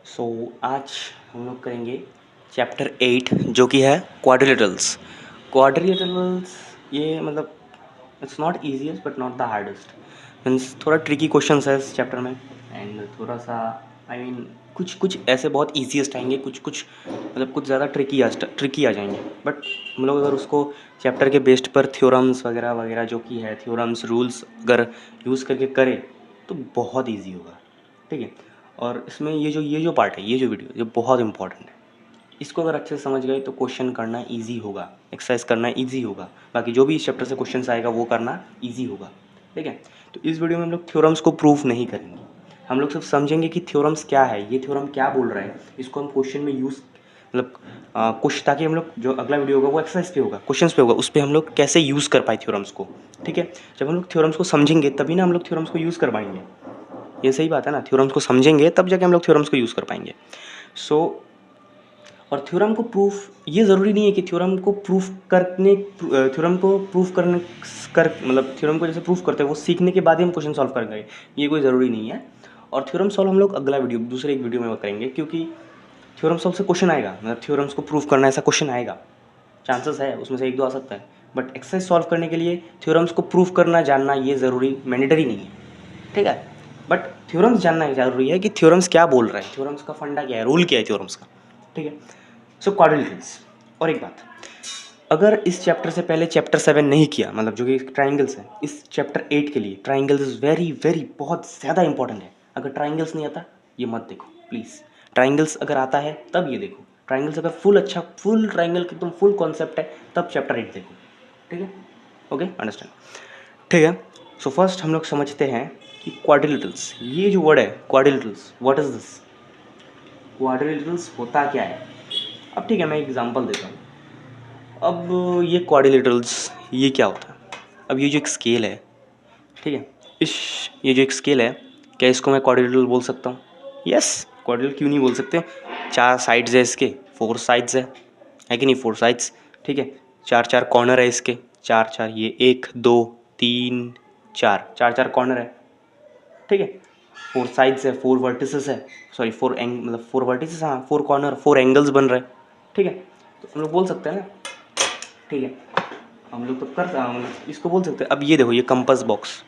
सो आज हम लोग करेंगे चैप्टर 8 जो कि है क्वाड्रिलेटरल्स। क्वाड्रिलेटरल्स ये मतलब it's not easiest but not the hardest. Means थोड़ा ट्रिकी क्वेश्चंस है इस चैप्टर में एंड थोड़ा सा आई मीन कुछ कुछ ऐसे बहुत ईजीएस्ट आएंगे, कुछ कुछ मतलब कुछ ज़्यादा ट्रिकी आ जाएंगे। बट हम लोग अगर उसको चैप्टर के बेस्ड पर थ्योरम्स वगैरह वगैरह जो कि है थ्योरम्स रूल्स अगर यूज़ करके करें तो बहुत ईजी होगा। ठीक है। और इसमें ये जो पार्ट है, ये जो वीडियो ये बहुत इंपॉर्टेंट है। इसको अगर अच्छे से समझ गए तो क्वेश्चन करना इजी होगा, एक्सरसाइज करना इजी होगा, बाकी जो भी इस चैप्टर से क्वेश्चन आएगा वो करना इजी होगा। ठीक है। तो इस वीडियो में हम लोग थ्योरम्स को प्रूफ नहीं करेंगे, हम लोग सिर्फ समझेंगे कि थ्योरम्स क्या है, ये थ्योरम क्या बोल रहा है, इसको हम क्वेश्चन में यूज़ मतलब कुछ, ताकि हम लोग जो अगला वीडियो होगा वो एक्सरसाइज पे होगा, क्वेश्चंस पे होगा, उस पर हम लोग कैसे यूज़ कर पाए थ्योरम्स को। ठीक है। जब हम लोग थ्योरम्स को समझेंगे तभी ना हम लोग थ्योरम्स को यूज़ कर पाएंगे। ये सही बात है ना, थ्योरम्स को समझेंगे तब जाके हम लोग थ्योरम्स को यूज़ कर पाएंगे। सो और थ्योरम को प्रूफ, ये ज़रूरी नहीं है कि थ्योरम को प्रूफ करने थ्योरम को प्रूफ करने कर मतलब थ्योरम को जैसे प्रूफ करते हैं वो सीखने के बाद ही हम क्वेश्चन सॉल्व करेंगे, ये कोई ज़रूरी नहीं है। और थ्योरम सॉल्व हम लोग अगला वीडियो दूसरे एक वीडियो में करेंगे, क्योंकि थ्योरम सॉल्व से क्वेश्चन आएगा, मतलब थ्योरम्स को प्रूफ करना ऐसा क्वेश्चन आएगा, चांसेस है उसमें से एक दो आ सकता है। बट एक्सरसाइज सॉल्व करने के लिए थ्योरम्स को प्रूफ करना जानना ये ज़रूरी मैंडेटरी नहीं है। ठीक है। बट थ्योरम्स जानना ज़रूरी है कि थ्योरम्स क्या बोल रहे हैं, थ्योरम्स का फंडा क्या है, रूल क्या है थ्योरम्स का। ठीक है। सो क्वाड्रिलेटरल्स। और एक बात, अगर इस चैप्टर से पहले चैप्टर 7 नहीं किया, मतलब जो कि ट्राइंगल्स है, इस चैप्टर 8 के लिए ट्राइंगल्स इज़ वेरी वेरी बहुत ज़्यादा इंपॉर्टेंट है। अगर ट्राइंगल्स नहीं आता ये मत देखो प्लीज़, ट्राइंगल्स अगर आता है तब ये देखो। ट्राइंगल्स अगर फुल अच्छा फुल ट्राइंगल एकदम फुल कॉन्सेप्ट है तब चैप्टर 8 देखो। ठीक है। Okay understand. ठीक है। सो फर्स्ट हम लोग समझते हैं कि क्वाड्रिलेटरल्स, ये जो वर्ड है quadrilaterals, what is this, quadrilaterals होता क्या है। अब ठीक है, मैं एग्जांपल देता हूँ। अब ये क्वाड्रिलेटरल्स ये क्या होता है। अब ये जो एक स्केल है, ठीक है, इस ये जो एक स्केल है, क्या इसको मैं क्वाड्रिलेटरल बोल सकता हूँ? यस, क्वाड्रिलेटरल क्यों नहीं बोल सकते। 4 साइड्स है इसके, 4 साइड्स है कि नहीं, 4 साइड्स। ठीक है। 4 कॉर्नर है इसके, 4 ये 1 2 3 4 कॉर्नर है। ठीक है। 4 साइड्स है, 4 वर्टिसेस है, सॉरी 4 एंग मतलब 4 वर्टिसेस, हाँ 4 कॉर्नर 4 एंगल्स बन रहे हैं। ठीक है। तो हम लोग बोल सकते हैं ना। ठीक है। हम लोग तो मतलब इसको बोल सकते हैं। अब ये देखो, ये कंपास बॉक्स,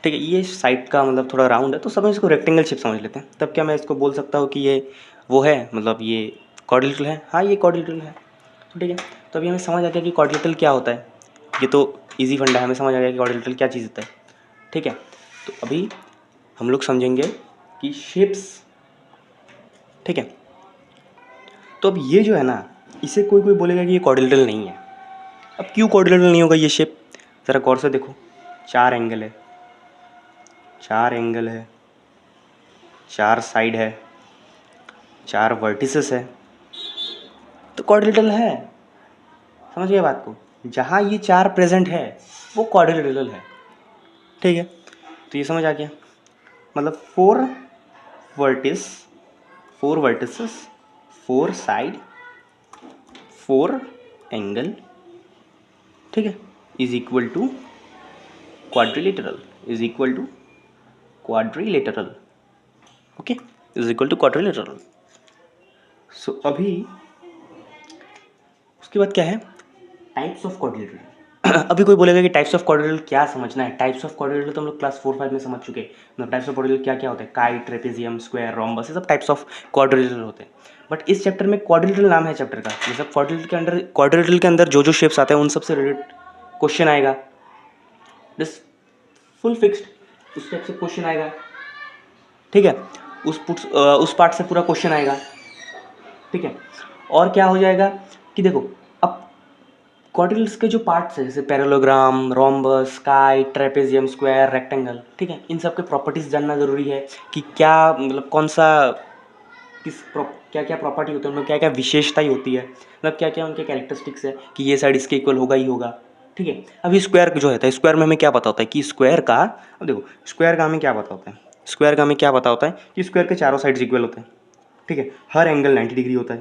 ठीक है, ये साइड का मतलब थोड़ा राउंड है तो सब इसको रेक्टेंगल शेप समझ लेते हैं। तब क्या मैं इसको बोल सकता हूँ कि ये वो है, मतलब ये क्वाड्रिलेटरल है। हाँ ये क्वाड्रिलेटरल है। तो ठीक है। तो अभी हमें समझ आ गया कि क्वाड्रिलेटरल क्या होता है। ये तो इजी फंडा है, हमें समझ आ गया कि क्वाड्रिलेटरल क्या चीज़ होता है। ठीक है। तो अभी हम लोग समझेंगे कि शेप्स। ठीक है। तो अब ये जो है ना, इसे कोई कोई बोलेगा कि ये क्वाड्रिलेटरल नहीं है। अब क्यों क्वाड्रिलेटरल नहीं होगा ये शेप, ज़रा गौर से देखो। 4 एंगल है, 4 एंगल है, 4 साइड है, 4 वर्टिसेस है, तो क्वाड्रिलेटरल है। समझ गए बात को, जहाँ ये 4 प्रेजेंट है वो क्वाड्रिलेटरल है। ठीक है। तो ये समझ आ गया, मतलब 4 वर्टिस, 4 वर्टिसेस, 4 साइड, 4 एंगल, ठीक है, is equal to quadrilateral, is equal to quadrilateral. Okay, is equal to quadrilateral. So अभी उसके बाद क्या है, टाइप्स ऑफ क्वाड्रिलेटरल। अभी कोई बोलेगा कि टाइप्स ऑफ क्वाड्रिलेटरल क्या समझना है। टाइप्स ऑफ क्वाड्रिलेटरल तो हम लोग क्लास 4-5 में समझ चुके हैं। मतलब टाइप्स ऑफ क्वाड्रिलेटरल क्या क्या होता है, काइट, ट्रेपेजियम, स्क्वायर, रोम्बस, ये सब टाइप्स ऑफ क्वाड्रिलेटरल होते हैं। बट इस चैप्टर में क्वाड्रिलेटरल नाम है चैप्टर का, मतलब क्वाड्रिलेटरल के अंदर जो जो शेप्स आते हैं उन सब से रिलेटेड क्वेश्चन आएगा। दिस फुल फिक्स्ड, उस टाइप से क्वेश्चन आएगा। ठीक है। उस पार्ट से पूरा क्वेश्चन आएगा। ठीक है। और क्या हो जाएगा कि देखो, अब क्वाड्रिलेटरल्स के जो पार्ट्स है जैसे parallelogram, rhombus, kite, trapezium, square, rectangle, ठीक है, इन सब के प्रॉपर्टीज जानना जरूरी है कि क्या मतलब कौन सा क्या क्या प्रॉपर्टी होती है उनमें, क्या क्या विशेषताएं होती है, मतलब क्या क्या उनके कैरेक्टरिस्टिक्स है कि ये साइड इसके इक्वल होगा ही होगा। ठीक है। अभी स्क्वायर जो है, स्क्वायर में हमें क्या पता होता है कि स्क्वायर का, अब देखो स्क्वायर का हमें क्या पता होता है, स्क्वायर का हमें क्या पता होता है कि स्क्वायर के चारों साइड्स इक्वल होते हैं। ठीक है। हर एंगल 90 डिग्री होता है,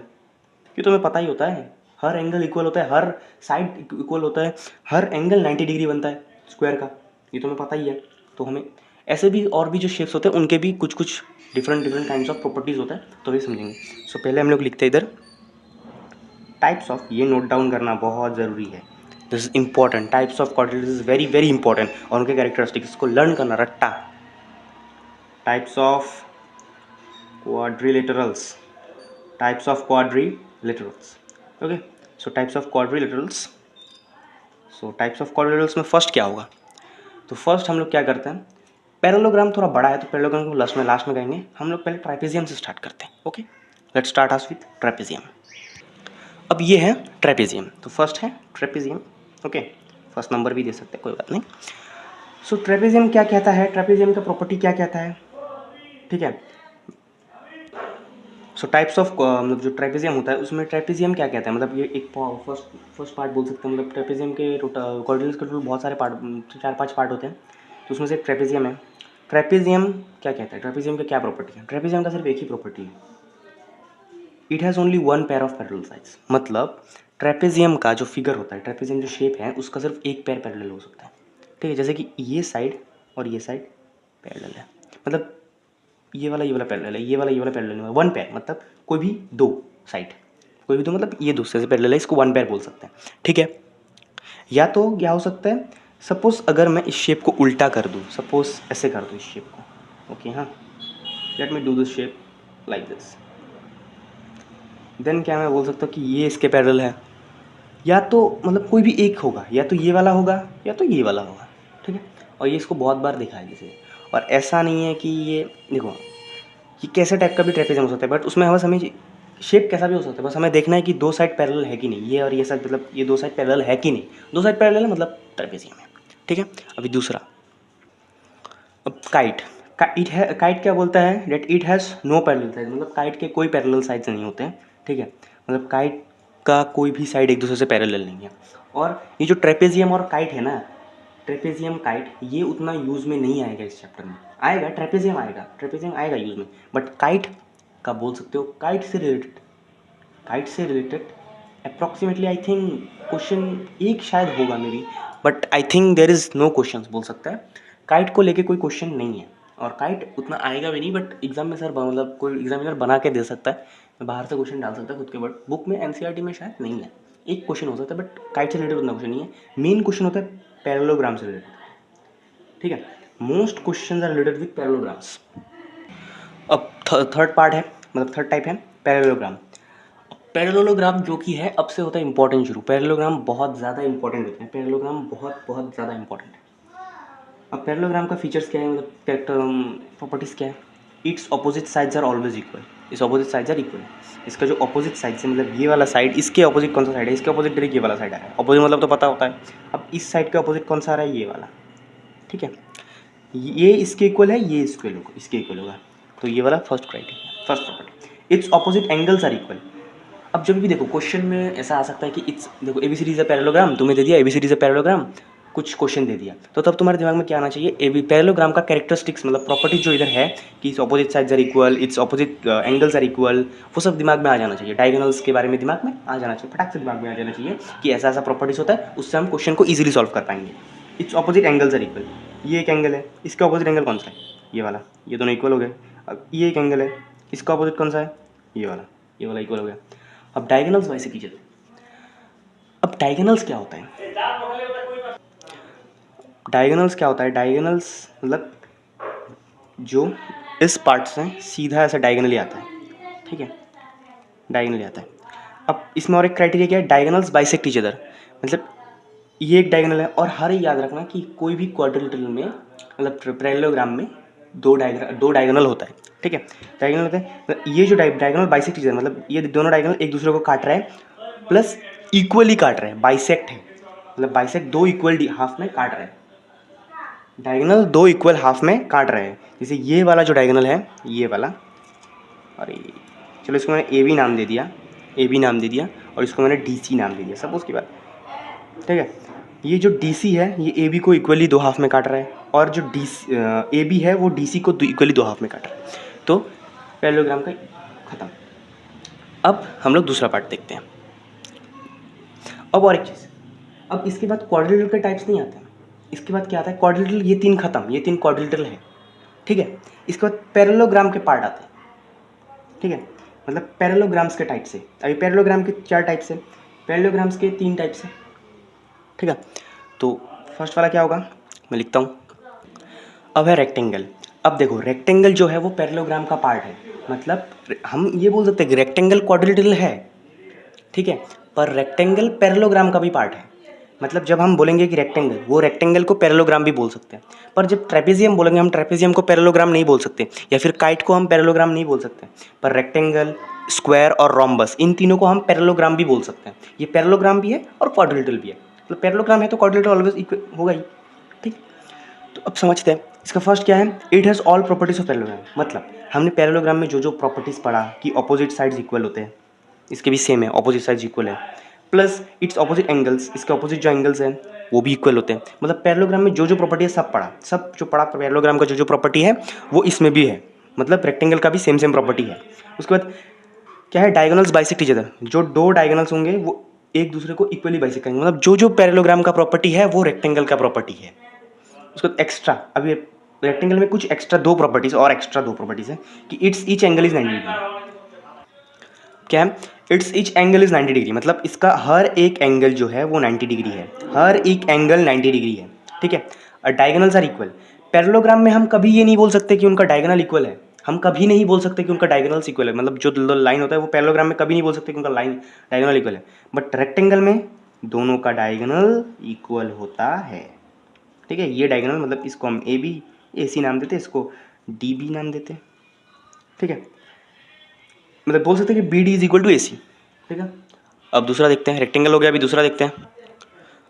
ये तो हमें पता ही होता है। हर एंगल इक्वल होता है, हर साइड इक्वल होता है, हर एंगल 90 डिग्री बनता है स्क्वायर का, ये तो हमें पता ही है। तो हमें ऐसे भी और भी जो शेप्स होते हैं उनके भी कुछ कुछ different different kinds of properties होता है, तो भी समझेंगे। सो पहले हम लोग लिखते हैं इधर टाइप्स ऑफ, ये नोट डाउन करना बहुत ज़रूरी है, this is important. Types of quadrilaterals is very very important, और उनके कैरेक्टरिस्टिक्स को लर्न करना रट्टा। Types of quadrilaterals, types of quadrilaterals, okay, so types of quadrilaterals, so types of quadrilaterals में फर्स्ट क्या होगा, तो फर्स्ट हम लोग क्या करते हैं, पैरेललोग्राम थोड़ा बड़ा है तो पैरेललोग्राम को लास्ट में कहेंगे, हम लोग पहले ट्रापेजियम से स्टार्ट करते हैं। Okay, let's start us with trapezium. अब ये है ट्रेपेजियम, तो फर्स्ट है ट्रेपेजियम। ओके, फर्स्ट नंबर भी दे सकते हैं, कोई बात नहीं। सो ट्रेपेजियम क्या कहता है, ट्रेपेजियम का प्रॉपर्टी क्या कहता है, ठीक है। सो टाइप्स ऑफ मतलब जो ट्रेपेजियम होता है उसमें ट्रेपेजियम क्या कहता है, मतलब ये एक फर्स्ट पार्ट बोल सकते हैं, मतलब ट्रेपेजियम के टोटल क्वाड्रिल्स के टोटल बहुत सारे पार्ट, 4-5 पार्ट होते हैं, तो उसमें से ट्रेपेजियम है। ट्रेपेजियम क्या कहता है, ट्रेपेजियम का क्या प्रॉपर्टी है, ट्रेपेजियम का सिर्फ एक ही प्रॉपर्टी है, it has only one pair of parallel sides. मतलब ट्रेपेजियम का जो फिगर होता है, ट्रेपेजियम जो शेप है उसका सिर्फ एक पेयर पैरेलल हो सकता है, ठीक है। जैसे कि ये साइड और ये साइड पैरेलल है, मतलब ये वाला पैरेलल है, ये वाला पैरेलल है, वन पेयर, मतलब कोई भी दो साइड, कोई भी दो, मतलब ये दूसरे से पैरेलल है, इसको वन पेयर बोल सकते हैं, ठीक है। या तो क्या हो सकता है, सपोज अगर मैं इस शेप को उल्टा कर दूँ, सपोज ऐसे कर दूँ इस शेप को, ओके, हाँ, let me do this shape like this, then क्या मैं बोल सकता हूँ कि ये इसके पैरेलल है, या तो मतलब कोई भी एक होगा, या तो ये वाला होगा या तो ये वाला होगा, ठीक है। और ये इसको बहुत बार देखा है जैसे, और ऐसा नहीं है कि ये देखो, ये कैसे टाइप का भी ट्रेपेजियम हो सकता है, बट उसमें बस हमें शेप कैसा भी हो सकता है, बस हमें देखना है कि दो साइड पैरेलल है कि नहीं, ये और ये साइड, मतलब ये दो साइड पैरेलल है कि नहीं, दो साइड पैरेलल है मतलब ट्रेपेजियम है, ठीक है। अभी दूसरा, अब काइट, काइट क्या बोलता है, that it has no parallel side, मतलब काइट के कोई पैरेलल साइड्स नहीं होते हैं, ठीक है। मतलब काइट का कोई भी साइड एक दूसरे से पैरेलल नहीं है। और ये जो ट्रेपेजियम और काइट है ना, ट्रेपेजियम काइट, ये उतना यूज़ में नहीं आएगा इस चैप्टर में, आएगा ट्रेपेजियम आएगा यूज़ में, बट काइट का बोल सकते हो, काइट से related approximately I think question एक शायद होगा maybe, but I think there is no question बोल सकता है, काइट को लेके कोई क्वेश्चन नहीं है, और काइट उतना आएगा भी नहीं, बट एग्जाम में सर मतलब कोई एग्जामिनर बना के दे सकता है, बाहर से क्वेश्चन डाल सकता है खुद के, बट बुक में एनसीईआरटी में शायद नहीं है, एक क्वेश्चन हो सकता है, बट काइट से रिलेटेड उतना क्वेश्चन नहीं है, मेन क्वेश्चन होता है पैरेललोग्राम से रिलेटेड, ठीक है। Most question are related with parallelograms. अब थर्ड पार्ट है, मतलब थर्ड टाइप है पैरेललोग्राम। पैरेललोग्राम जो कि है अब से होता है इंपॉर्टेंट शुरू, पैरेललोग्राम बहुत ज़्यादा इंपॉर्टेंट होते हैं, पैरेललोग्राम बहुत बहुत ज़्यादा इंपॉर्टेंट है। अब पैरेललोग्राम का फीचर्स क्या है, मतलब कैरेक्टर प्रॉपर्टीज़ क्या है, it's opposite sides are always equal, इस ऑपोजिट साइड्स आर इक्वल, इसका जो ऑपोजिट साइड है, मतलब ये वाला साइड, इसके ऑपोजिट कौन सा साइड है, इसके ऑपोजिट डायरेक्ट ये वाला साइड आ रहा है, ऑपोजिट मतलब तो पता होता है। अब इस साइड के ऑपोजिट कौन सा आ रहा है, ये वाला, ठीक है। ये इसके इक्वल है, ये इसके होगा, इसके इक्वल होगा, तो ये वाला first criteria, first property. It's opposite angles are equal. अब जब भी देखो क्वेश्चन में ऐसा आ सकता है कि इट्स, देखो एबीसीडी इज अ पैरेललोग्राम, तुम्हें दे दिया एबीसीडी इज अ पैरेललोग्राम, कुछ क्वेश्चन दे दिया, तो तब तुम्हारे दिमाग में क्या आना चाहिए, ए बी पैरेललोग्राम का कैरेक्टरिस्टिक्स, मतलब प्रॉपर्टी जो इधर है कि it's opposite sides are equal, it's opposite angles are equal, वो सब दिमाग में आ जाना चाहिए, डायगोनल्स के बारे में दिमाग में आ जाना चाहिए, फटाक से दिमाग में आ जाना चाहिए कि ऐसा ऐसा प्रॉपर्टीज होता है, उससे हम क्वेश्चन को ईजिली सॉल्व कर पाएंगे। Its opposite angles are equal, ये एक एंगल है, इसका ऑपोजिट एंगल कौन सा है, ये वाला, ये दोनों इक्वल हो गए। अब ये एक एंगल है, इसका ऑपोजिट कौन सा है, ये वाला इक्वल हो गया। अब डायगोनल्स वैसे कीजिए, तो अब डायगोनल्स क्या होता है, डायगोनल्स क्या होता है, डायगोनल्स मतलब जो इस पार्ट से सीधा ऐसा डायगोनली आता है, ठीक है, डायगोनली आता है। अब इसमें और एक क्राइटेरिया क्या है, डायगोनल्स बाइसेक्ट ईच अदर, मतलब ये एक डायगोनल है, और हर याद रखना कि कोई भी क्वाड्रिलेटरल में, मतलब पैरेललोग्राम में दो डायगोनल होता है, ठीक है, डायगोनल होता है, मतलब ये जो डायगोनल बाइसेक्ट ईच अदर, मतलब ये दोनों डायगोनल एक दूसरे को काट रहा है, प्लस इक्वली काट रहे हैं, बाइसेक्ट है, मतलब बाइसेक्ट दो इक्वल हाफ में काट रहे हैं, डायगोनल दो इक्वल हाफ में काट रहे हैं, जैसे ये वाला जो डायगोनल है, ये वाला, और ये, चलो इसको मैंने ए बी नाम दे दिया, और इसको मैंने डी सी नाम दे दिया, सपोज की बात, ठीक है। ये जो डी सी है, ये ए बी को इक्वली दो हाफ में काट रहा है, और जो डी ए बी है वो डी सी को इक्वली दो हाफ में काट रहा है, तो पैरेललोग्राम का खत्म। अब हम लोग दूसरा पार्ट देखते हैं। अब और एक चीज़, अब इसके बाद क्वाड्रिलेटरल के टाइप्स नहीं आते हैं, इसके बाद क्या आता है, क्वाड्रिलेटरल, ये तीन खत्म, ये तीन क्वाड्रिलेटरल है, ठीक है। इसके बाद पैरेललोग्राम के पार्ट आते हैं, ठीक है, मतलब पैरेललोग्राम्स के टाइप से। अभी पैरेललोग्राम के 4 टाइप्स है, पैरेललोग्राम्स के 3 टाइप्स है, ठीक है। तो फर्स्ट वाला क्या होगा, मैं लिखता हूँ। अब है रेक्टेंगल। अब देखो रेक्टेंगल जो है वो पैरेललोग्राम का पार्ट है, मतलब हम ये बोल सकते हैं कि रेक्टेंगल क्वाड्रिलेटरल है, ठीक है, पर रेक्टेंगल पैरेललोग्राम का भी पार्ट है। मतलब जब हम बोलेंगे कि रेक्टेंगल, वो रेक्टेंगल को पैरेललोग्राम भी बोल सकते हैं, पर जब ट्रेपेजियम बोलेंगे हम ट्रेपेजियम को पैरेललोग्राम नहीं बोल सकते, या फिर काइट को हम पैरेललोग्राम नहीं बोल सकते, पर रेक्टेंगल, स्क्वायर और रोम्बस, इन तीनों को हम पैरेललोग्राम भी बोल सकते हैं। ये पैरेललोग्राम भी है और क्वाड्रिलेटरल भी है, मतलब पैरेललोग्राम है तो क्वाड्रिलेटरल ऑलवेज होगा ही, ठीक। तो अब समझते हैं इसका फर्स्ट क्या है, it has all properties of parallelogram. मतलब हमने पैरेललोग्राम में जो जो प्रॉपर्टीज पढ़ा कि ऑपोजिट साइड्स इक्वल होते हैं, इसके भी सेम है, ऑपोजिट साइड्स इक्वल है, प्लस इट्स ऑपोजिट एंगल्स, इसके ऑपोजिट जो एंगल्स हैं वो भी इक्वल होते हैं। मतलब पैरेललोग्राम में जो जो प्रॉपर्टी है सब पढ़ा, सब जो पढ़ा पैरेललोग्राम का जो जो प्रॉपर्टी है वो इसमें भी है, मतलब रेक्टेंगल का भी सेम सेम प्रॉपर्टी है। उसके बाद क्या है, डायगोनल्स बाइसेक्ट ईच अदर, जो दो डायगोनल्स होंगे वो एक दूसरे को इक्वली बाइसेक्ट करेंगे, मतलब जो जो पैरेललोग्राम का प्रॉपर्टी है वो रेक्टेंगल का प्रॉपर्टी है। उसको एक्स्ट्रा, अभी रेक्टेंगल में कुछ एक्स्ट्रा दो प्रॉपर्टीज और एक्स्ट्रा दो प्रॉपर्टीज है कि it's each angle is 90 degree. क्या है, it's each angle is 90 degree, मतलब इसका हर एक एंगल जो है वो 90 डिग्री है, हर एक एंगल 90 डिग्री है, ठीक है। और डायगोनल्स आर इक्वल। पैरेललोग्राम में हम कभी ये नहीं बोल सकते कि उनका डायगोनल इक्वल है, हम कभी नहीं बोल सकते कि उनका डायगोनल्स इक्वल है, मतलब जो लाइन होता है वो पैरेललोग्राम में कभी नहीं बोल सकते कि उनका लाइन डायगोनल इक्वल है, बट रेक्टेंगल में दोनों का डायगोनल इक्वल होता है, ठीक है। ये डायगोनल मतलब इसको हम ए बी ए सी नाम देते हैं, इसको डी बी नाम देते हैं, ठीक है। मतलब बोल सकते हैं कि B D is equal to A C, ठीक है। अब दूसरा देखते हैं, रेक्टेंगल हो गया, अभी दूसरा देखते हैं।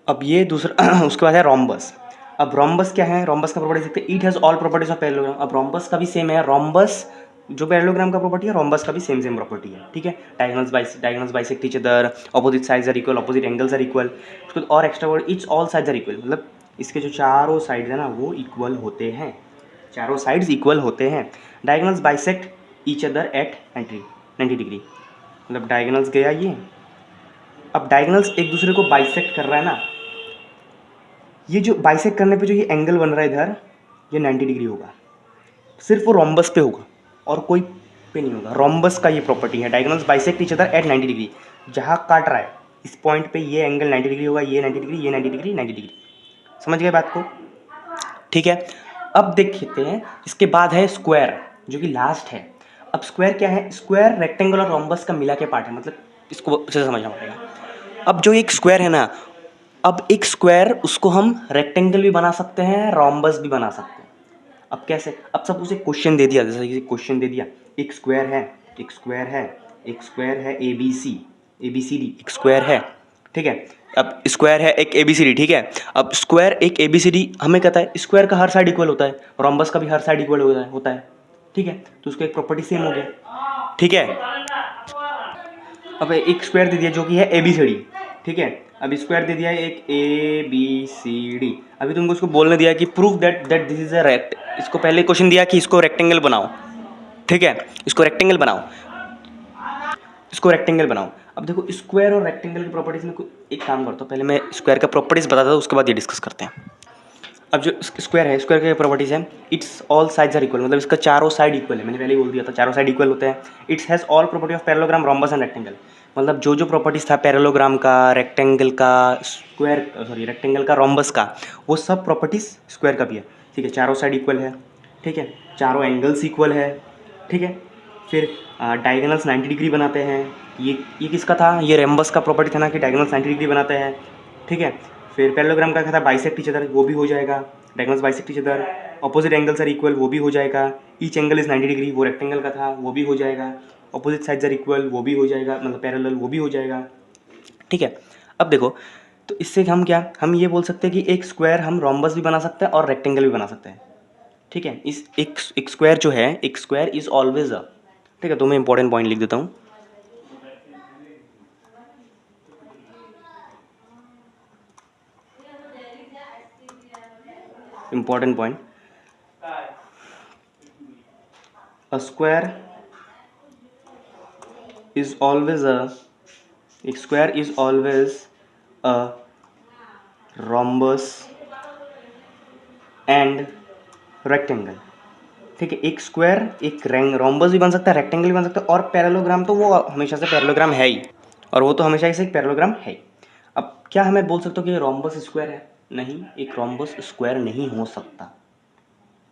अब ये दूसरा उसके बाद है रोम्बस। अब रोम्बस क्या है, रोम्बस का प्रॉपर्टी देखते हैं, it has all properties of parallelogram. अब रोम्बस का भी सेम है, रोम्बस जो पैरेललोग्राम का प्रॉपर्टी है रोम्बस का भी सेम सेम प्रॉपर्टी है, ठीक है। Diagonals bisect each other, opposite sides are equal, opposite angles are equal. उसके बाद और extra word, its all sides are equal, मतलब इसके जो चारों साइड्स है ना वो इक्वल होते हैं, चारों साइड्स इक्वल होते हैं। Diagonals bisect each other at 90 degree, मतलब डायगोनल्स गया ये। अब डायगोनल्स एक दूसरे को बाइसेक्ट कर रहा है ना, ये जो बाइसेक्ट करने पे जो ये एंगल बन रहा है इधर, ये 90 डिग्री होगा, सिर्फ वो रोम्बस पे होगा और कोई पे नहीं होगा। रोम्बस का ये प्रॉपर्टी है, diagonals bisect each other at 90 degree, जहाँ काट रहा है इस पॉइंट पे ये एंगल 90 डिग्री होगा, ये 90 डिग्री, ये 90 डिग्री, 90 डिग्री। समझ गए बात को, ठीक है। अब देखते हैं इसके बाद है स्क्वायर, जो कि लास्ट है। अब स्क्वायर क्या है, स्क्वायर रेक्टेंगल और रोम्बस का मिला के पार्ट है, मतलब इसको अच्छे से समझना पड़ेगा। अब जो एक स्क्वायर है ना, अब एक स्क्वायर उसको हम रेक्टेंगल भी बना सकते हैं, रोम्बस भी बना सकते हैं। अब कैसे, अब सब उसे क्वेश्चन दे दिया, जैसे किसी क्वेश्चन दे दिया, एक स्क्वायर है, एक स्क्वायर है, एक स्क्वायर है ए बी सी डी, एक स्क्वायर है, ठीक है। अब स्क्वायर है एक ए बी सी डी, ठीक है। अब स्क्वायर एक ए बी सी डी हमें कहता है स्क्वायर का हर साइड इक्वल होता है, रोम्बस का भी हर साइड इक्वल होता है, ठीक है। तो उसका एक प्रॉपर्टी सेम हो गया, ठीक है। अब एक स्क्वायर दे दिया जो कि है ए बी सी डी, ठीक है। अब स्क्वायर दे दिया है एक ए बी सी डी, अभी तुमको उसको बोलने दिया कि prove that this is a rect, इसको पहले क्वेश्चन दिया कि इसको रेक्टेंगल बनाओ, ठीक है, इसको रेक्टेंगल बनाओ, इसको रेक्टेंगल बनाओ। अब देखो स्क्वायर और रेक्टेंगल की प्रॉपर्टीज में एक काम करता हूँ, पहले मैं स्क्वायर का प्रॉपर्टीज बताता हूँ, उसके बाद ये डिस्कस करते हैं। अब जो स्क्वायर है, स्क्वायर की प्रॉपर्टीज है, its all sides are equal, मतलब इसका चारों साइड इक्वल है, मैंने पहले ही बोल दिया था चारों साइड इक्वल होते हैं। It's has all property of parallelogram, rhombus and rectangle, मतलब जो जो प्रॉपर्टीज था पैरेललोग्राम का, रेक्टेंगल का, रेक्टेंगल का, रोम्बस का, वो सब प्रॉपर्टीज स्क्वायर का भी है, ठीक है। चारों साइड इक्वल है, ठीक है, चारों एंगल्स इक्वल है, ठीक है। फिर डायगोनल्स 90 डिग्री बनाते हैं, ये किसका था, ये रोम्बस का प्रॉपर्टी था ना कि डायगोनल्स 90 डिग्री बनाते हैं, ठीक है। फिर पैरेललोग्राम का क्या था, बाइसेक्ट ईच अदर, वो भी हो जाएगा, diagonals bisect each other, opposite angles are equal, वो भी हो जाएगा, ईच एंगल इज 90 डिग्री, वो रेक्टेंगल का था, वो भी हो जाएगा, ऑपोजिट साइड्स आर इक्वल, वो भी हो जाएगा, मतलब पैरेलल, वो भी हो जाएगा, ठीक है। अब देखो, तो इससे हम क्या, हम ये बोल सकते हैं कि एक स्क्वायर हम रोम्बस भी बना सकते हैं और रेक्टेंगल भी बना सकते हैं, ठीक है। इस एक स्क्वायर जो है, एक स्क्वायर इज ऑलवेज अ, ठीक है। तो मैं इंपॉर्टेंट पॉइंट लिख देता हूँ, important point, a square is always a square is always a rhombus and rectangle, ठीक है, एक स्क्वायर, एक रोम्बस भी बन सकता है, रेक्टेंगल भी बन सकता है, और पैरेललोग्राम तो वो हमेशा से पैरेललोग्राम है ही, और वो तो हमेशा से एक पैरेललोग्राम है ही। अब क्या हमें बोल सकते हो कि रोम्बस स्क्वायर है? नहीं, एक रोम्बस स्क्वायर नहीं हो सकता।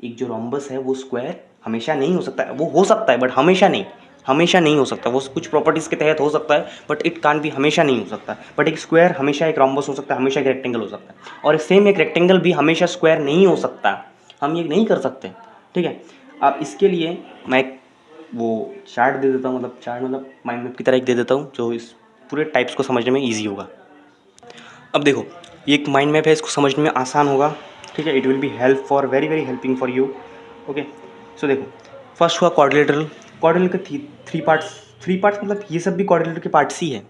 एक जो रोम्बस है वो स्क्वायर हमेशा नहीं हो सकता है, वो हो सकता है बट हमेशा नहीं, हमेशा नहीं हो सकता। वो कुछ प्रॉपर्टीज़ के तहत हो सकता है बट इट कान भी हमेशा नहीं हो सकता। बट एक स्क्वायर हमेशा एक रोम्बस हो सकता है, हमेशा एक रेक्टेंगल हो सकता है, और सेम एक रेक्टेंगल भी हमेशा स्क्वायर नहीं हो सकता। हम ये नहीं कर सकते, ठीक है। अब इसके लिए मैं एक वो चार्ट दे देता हूँ, मतलब चार्ट मतलब माइंड मैप की तरह एक दे देता हूँ जो इस पूरे टाइप्स को समझने में ईजी होगा। अब देखो, ये एक माइंड मैप है, इसको समझने में आसान होगा, ठीक है। It will be help for very very helping for you. Okay, so देखो, फर्स्ट हुआ क्वाड्रिलेटरल। क्वाड्रिलेटरल के थ्री पार्ट्स, थ्री पार्ट्स मतलब ये सब भी क्वाड्रिलेटरल के पार्ट्स ही है,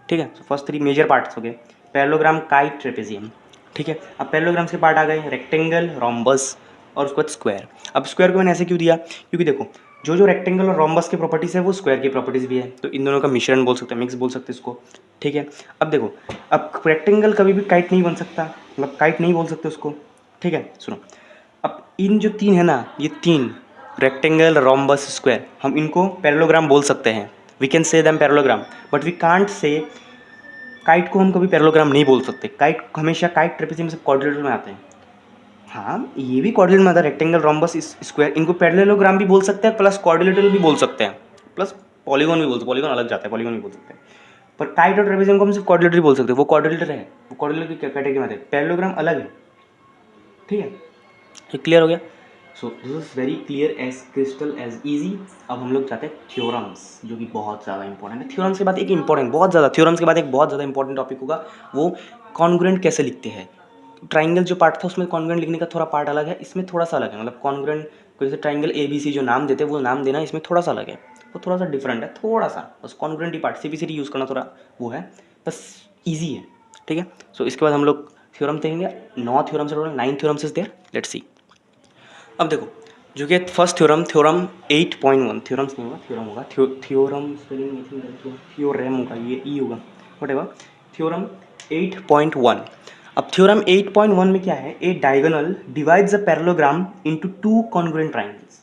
ठीक है। फर्स्ट थ्री मेजर पार्ट्स हो गए, पैरेललोग्राम, काइट, ट्रेपेजियम, ठीक है। अब पैरेललोग्राम्स के पार्ट आ गए, रेक्टेंगल, रोम्बस और उसके बाद स्क्वायर। अब स्क्वायर को मैंने ऐसे क्यों दिया, क्योंकि देखो जो जो रेक्टेंगल और रोम्बस की प्रॉपर्टीज़ है वो स्क्वायर की प्रॉपर्टीज़ भी है, तो इन दोनों का मिश्रण बोल सकते हैं, मिक्स बोल सकते हैं इसको, ठीक है। अब देखो, अब रेक्टेंगल कभी भी काइट नहीं बन सकता, मतलब काइट नहीं बोल सकते उसको, ठीक है। सुनो, अब इन जो तीन है ना, ये तीन रेक्टेंगल, रोम्बस, स्क्वायर, हम इनको पैरेललोग्राम बोल सकते हैं। We can say them parallelogram, but we can't say kite को हम कभी पैरेललोग्राम नहीं बोल सकते। काइट हमेशा, काइट, ट्रेपेजियम सब क्वाड्रिलेटरल में आते हैं। हाँ, ये भी क्वाड्रिलेटरल में आता है, रेक्टेंगल, रोम्बस, स्क्वायर, इनको पैरेललोग्राम भी बोल सकते हैं, प्लस क्वाड्रिलेटरल भी बोल सकते हैं, प्लस पॉलीगॉन भी बोलते हैं, पॉलीगॉन अलग जाता है, पॉलीगॉन भी बोल सकते हैं। पर काइट और ट्रेपेजियम को हम सिर्फ क्वाड्रिलेटरल ही बोल सकते हैं, वो क्वाड्रिलेटर है, वो क्वाड्रिलेटर की कैटेगरी में आते हैं, पैरेललोग्राम अलग है, ठीक है। तो क्लियर हो गया। So this is very clear as crystal as easy. अब हम लोग जाते हैं थ्योरम्स, जो कि बहुत ज़्यादा इंपॉर्टेंट है। थ्योरम्स के बाद एक इंपॉर्टेंट, बहुत ज़्यादा थ्योरम्स के बाद एक बहुत ज़्यादा इंपॉर्टेंट टॉपिक होगा, वो कॉन्ग्रुएंट कैसे लिखते हैं। ट्राइंगल जो पार्ट था उसमें कॉन्ग्रुएंट लिखने का थोड़ा पार्ट अलग है, इसमें थोड़ा सा अलग है, मतलब कॉन्ग्रुएंट को जैसे ट्राइंगल ABC जो नाम देते हैं वो नाम देना इसमें थोड़ा सा अलग है, वो थोड़ा सा डिफरेंट है, थोड़ा सा बस कॉन्ग्रुएंट ही पार्ट, CBCD यूज़ करना थोड़ा वो है, बस ईजी है, ठीक है। सो इसके बाद हम लोग थ्योरम देखेंगे, 9 थ्योरम्स है, 9 theorems is there, let's see. अब देखो, जो कि फर्स्ट थ्योरम, थ्योरम 8.1, थ्योरम्स नहीं होगा, थ्योरम होगा, थ्योरम स्पेलिंग आई थिंक गलत हुआ, थ्योरम होगा, ये ई होगा, व्हाटएवर, थ्योरम 8.1। अब थ्योरम 8.1 में क्या है, a diagonal divides a parallelogram into two congruent triangles.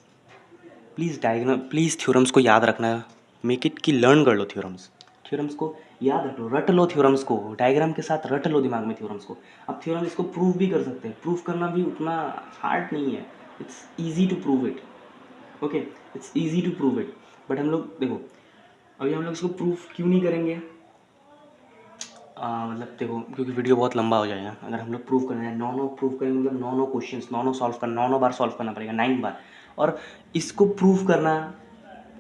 Please diagonal, please theorems को याद रखना, मेक इट कि लर्न कर लो थ्योरम्स, थ्योरम्स को याद रख लो, रट लो थ्योरम्स को, डायग्राम के साथ रट लो दिमाग में थ्योरम्स को। अब थ्योरम इसको प्रूव भी कर सकते हैं, प्रूव करना भी उतना हार्ड नहीं है, it's easy to prove it, okay, it's easy to prove it. But हम लोग देखो, अभी हम लोग इसको प्रूव क्यों नहीं करेंगे, मतलब देखो, क्योंकि वीडियो बहुत लंबा हो जाएगा। अगर हम लोग प्रूव करना है, नौ प्रूव करेंगे, मतलब नौ क्वेश्चंस, नौ सॉल्व करना, 9 बार सॉल्व करना पड़ेगा, 9 बार। और इसको प्रूव करना,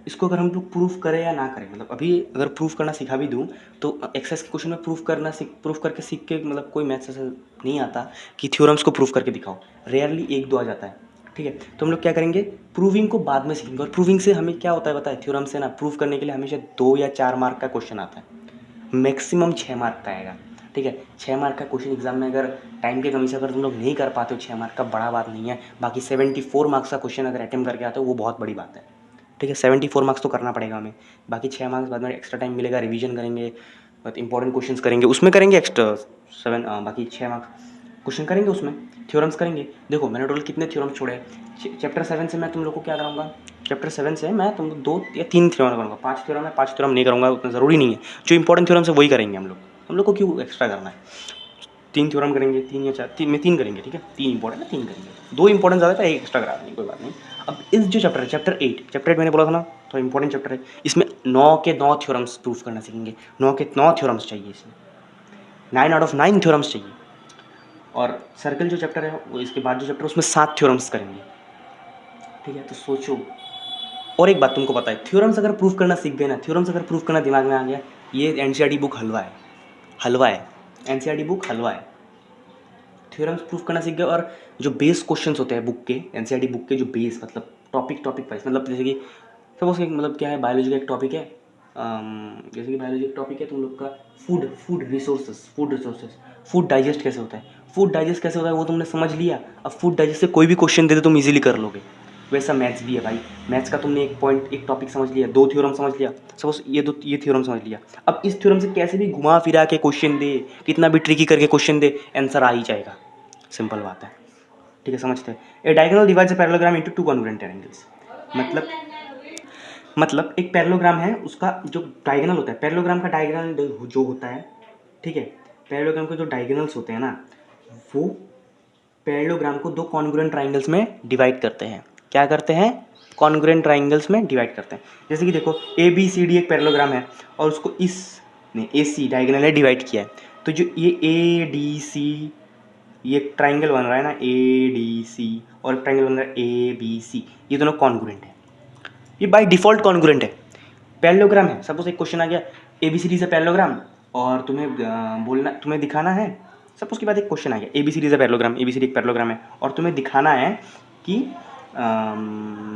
इसको अगर हम लोग प्रूफ करें या ना करें, मतलब अभी अगर प्रूफ करना सिखा भी दूँ तो एक्सेस के क्वेश्चन में प्रूफ करके सीख के, मतलब कोई मैथ्स ऐसा नहीं आता कि थ्योरम्स को प्रूफ करके दिखाओ, रेयरली 1-2 आ जाता है, ठीक है। तो हम लोग क्या करेंगे, प्रूविंग को बाद में सीखेंगे। और प्रूविंग से हमें क्या होता है पता है, थ्योरम से ना प्रूफ करने के लिए हमेशा 2 या 4 मार्क का क्वेश्चन आता है, मैक्सिमम 6 मार्क का आएगा, ठीक है। 6 मार्क का क्वेश्चन एग्जाम में अगर टाइम की कमी से अगर तुम लोग नहीं कर पाते हो, 6 मार्क का बड़ा बात नहीं है। बाकी 74 मार्क्स का क्वेश्चन अगर अटेम्प्ट करके आते हो वो बहुत बड़ी बात है, ठीक है। 74 मार्क्स तो करना पड़ेगा हमें, बाकी 6 मार्क्स बाद में एक्स्ट्रा टाइम मिलेगा, रिवीजन करेंगे, बहुत इंपॉर्टेंट क्वेश्चंस करेंगे, उसमें करेंगे एक्स्ट्रा 7, बाकी 6 मार्क्स क्वेश्चन करेंगे, उसमें थ्योरम्स करेंगे। देखो मैंने टोटल कितने थ्योरम्स छोड़े, चैप्टर 7 से मैं तुम लोग को क्या कराऊंगा, चैप्टर 7 से मैं तुम 2 या 3 थ्योरम करूँगा, 5 थ्योरम है, 5 थ्योरम नहीं करूँगा, उतना ज़रूरी नहीं है। जो इंपॉर्टेंट थ्योरम्स है वही करेंगे हम लोग को क्यों एक्स्ट्रा करना है। 3 थ्योरम करेंगे, 3 या 4, 3 में 3 करेंगे, ठीक है। 3 इंपॉर्टेंट है, 3 करेंगे, 2 इंपॉर्टेंट ज़्यादा है, 1 एक्स्ट्रा करा देंगे, कोई बात नहीं। अब इस जो चैप्टर है, चैप्टर 8 मैंने बोला था ना, तो इंपॉर्टेंट चैप्टर है, इसमें 9 के 9 थ्योरम्स प्रूफ करना सीखेंगे, 9 के 9 थ्योरम्स चाहिए इसमें, 9 आउट ऑफ 9 थ्योरम्स चाहिए। और सर्कल जो चैप्टर है वो, इसके बाद जो चैप्टर है उसमें 7 थ्योरम्स करेंगे, ठीक है। तो सोचो, और एक बात तुमको पता है, थ्योरम्स अगर प्रूफ करना सीख गए ना, थ्योरम्स अगर प्रूफ करना दिमाग में आ गया, ये NCERT बुक हलवा है, हलवा है, NCERT बुक हलवा है। थ्योरम्स प्रूफ करना सीख गए, और जो बेस क्वेश्चंस होते हैं बुक के, NCERT बुक के जो बेस, मतलब टॉपिक वाइज, मतलब जैसे कि सपोज मतलब क्या है, बायोलॉजी का एक टॉपिक है, जैसे कि बायोलॉजी का टॉपिक है तुम लोग का फूड रिसोर्सेज, फूड डाइजेस्ट कैसे होता है, वो तुमने समझ लिया। अब फूड डाइजेस्ट से कोई भी क्वेश्चन दे दे तुम इजीली कर लोगे। वैसा मैथ्स भी है भाई, मैथ्स का तुमने एक टॉपिक समझ लिया, 2 थ्योरम समझ लिया, सपोज ये थ्योरम समझ लिया, अब इस थ्योरम से कैसे भी घुमा फिरा के क्वेश्चन दे, कितना भी ट्रिकी करके क्वेश्चन दे, आंसर आ ही जाएगा, सिंपल बात है, ठीक है। समझते हैं, a diagonal divides a parallelogram into 2 congruent triangles, मतलब एक पैरेललोग्राम है, उसका जो डायगोनल होता है, पैरेललोग्राम का डायगोनल जो होता है, ठीक है, पैरेललोग्राम के जो डायगोनल्स होते हैं ना, वो पैरेललोग्राम को दो कॉन्ग्रुएंट ट्राइंगल्स में डिवाइड करते हैं। क्या करते हैं? कॉन्ग्रुएंट ट्राइंगल्स में डिवाइड करते हैं। जैसे कि देखो ए बी सी डी एक पैरेललोग्राम है और उसको इसने ए सी डायगोनल ने डिवाइड किया है, तो जो ये ए डी सी, ये ट्राइंगल बन रहा है ना ए डी सी, और ट्राइंगल बन रहा है ए बी सी, ये दोनों कॉन्ग्रुएंट है, ये बाय डिफ़ॉल्ट कॉन्ग्रुएंट है। पैरेललोग्राम है, सपोज एक क्वेश्चन आ गया ए बी सी डी से पैरेललोग्राम, और तुम्हें दिखाना है, सपोज की बात एक क्वेश्चन आ गया ए बी सी डी से parallelogram, A B C D एक पैरेललोग्राम है, और तुम्हें दिखाना है कि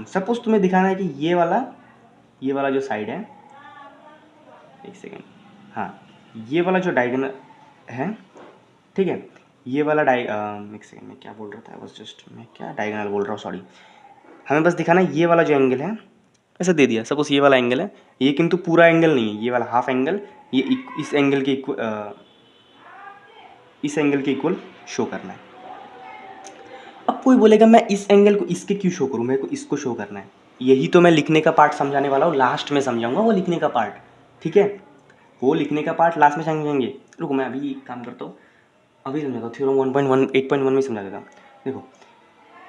सपोज तुम्हें दिखाना है कि ये वाला जो साइड है, एक सेकेंड, हाँ, ये वाला जो डायगोनल है, ठीक है, ये वाला एक सेकेंड, मैं क्या बोल रहा था, मैं क्या डायगोनल बोल रहा हूँ, सॉरी। हमें बस दिखाना है ये वाला जो एंगल है, ऐसा दे दिया, सपोज ये वाला एंगल है, ये किंतु पूरा एंगल नहीं है, ये वाला हाफ एंगल, ये इस एंगल के इक्वल शो करना है। अब कोई बोलेगा मैं इस एंगल को इसके क्यों शो करूँ, मेरे को इसको शो करना है। यही तो मैं लिखने का पार्ट समझाने वाला हूँ, लास्ट में समझाऊंगा वो लिखने का पार्ट, ठीक है, वो लिखने का पार्ट लास्ट में समझेंगे। रुको मैं अभी एक काम करता हूँ, अभी समझाता हूँ, थ्योरम 1.8.1 में समझा देता। देखो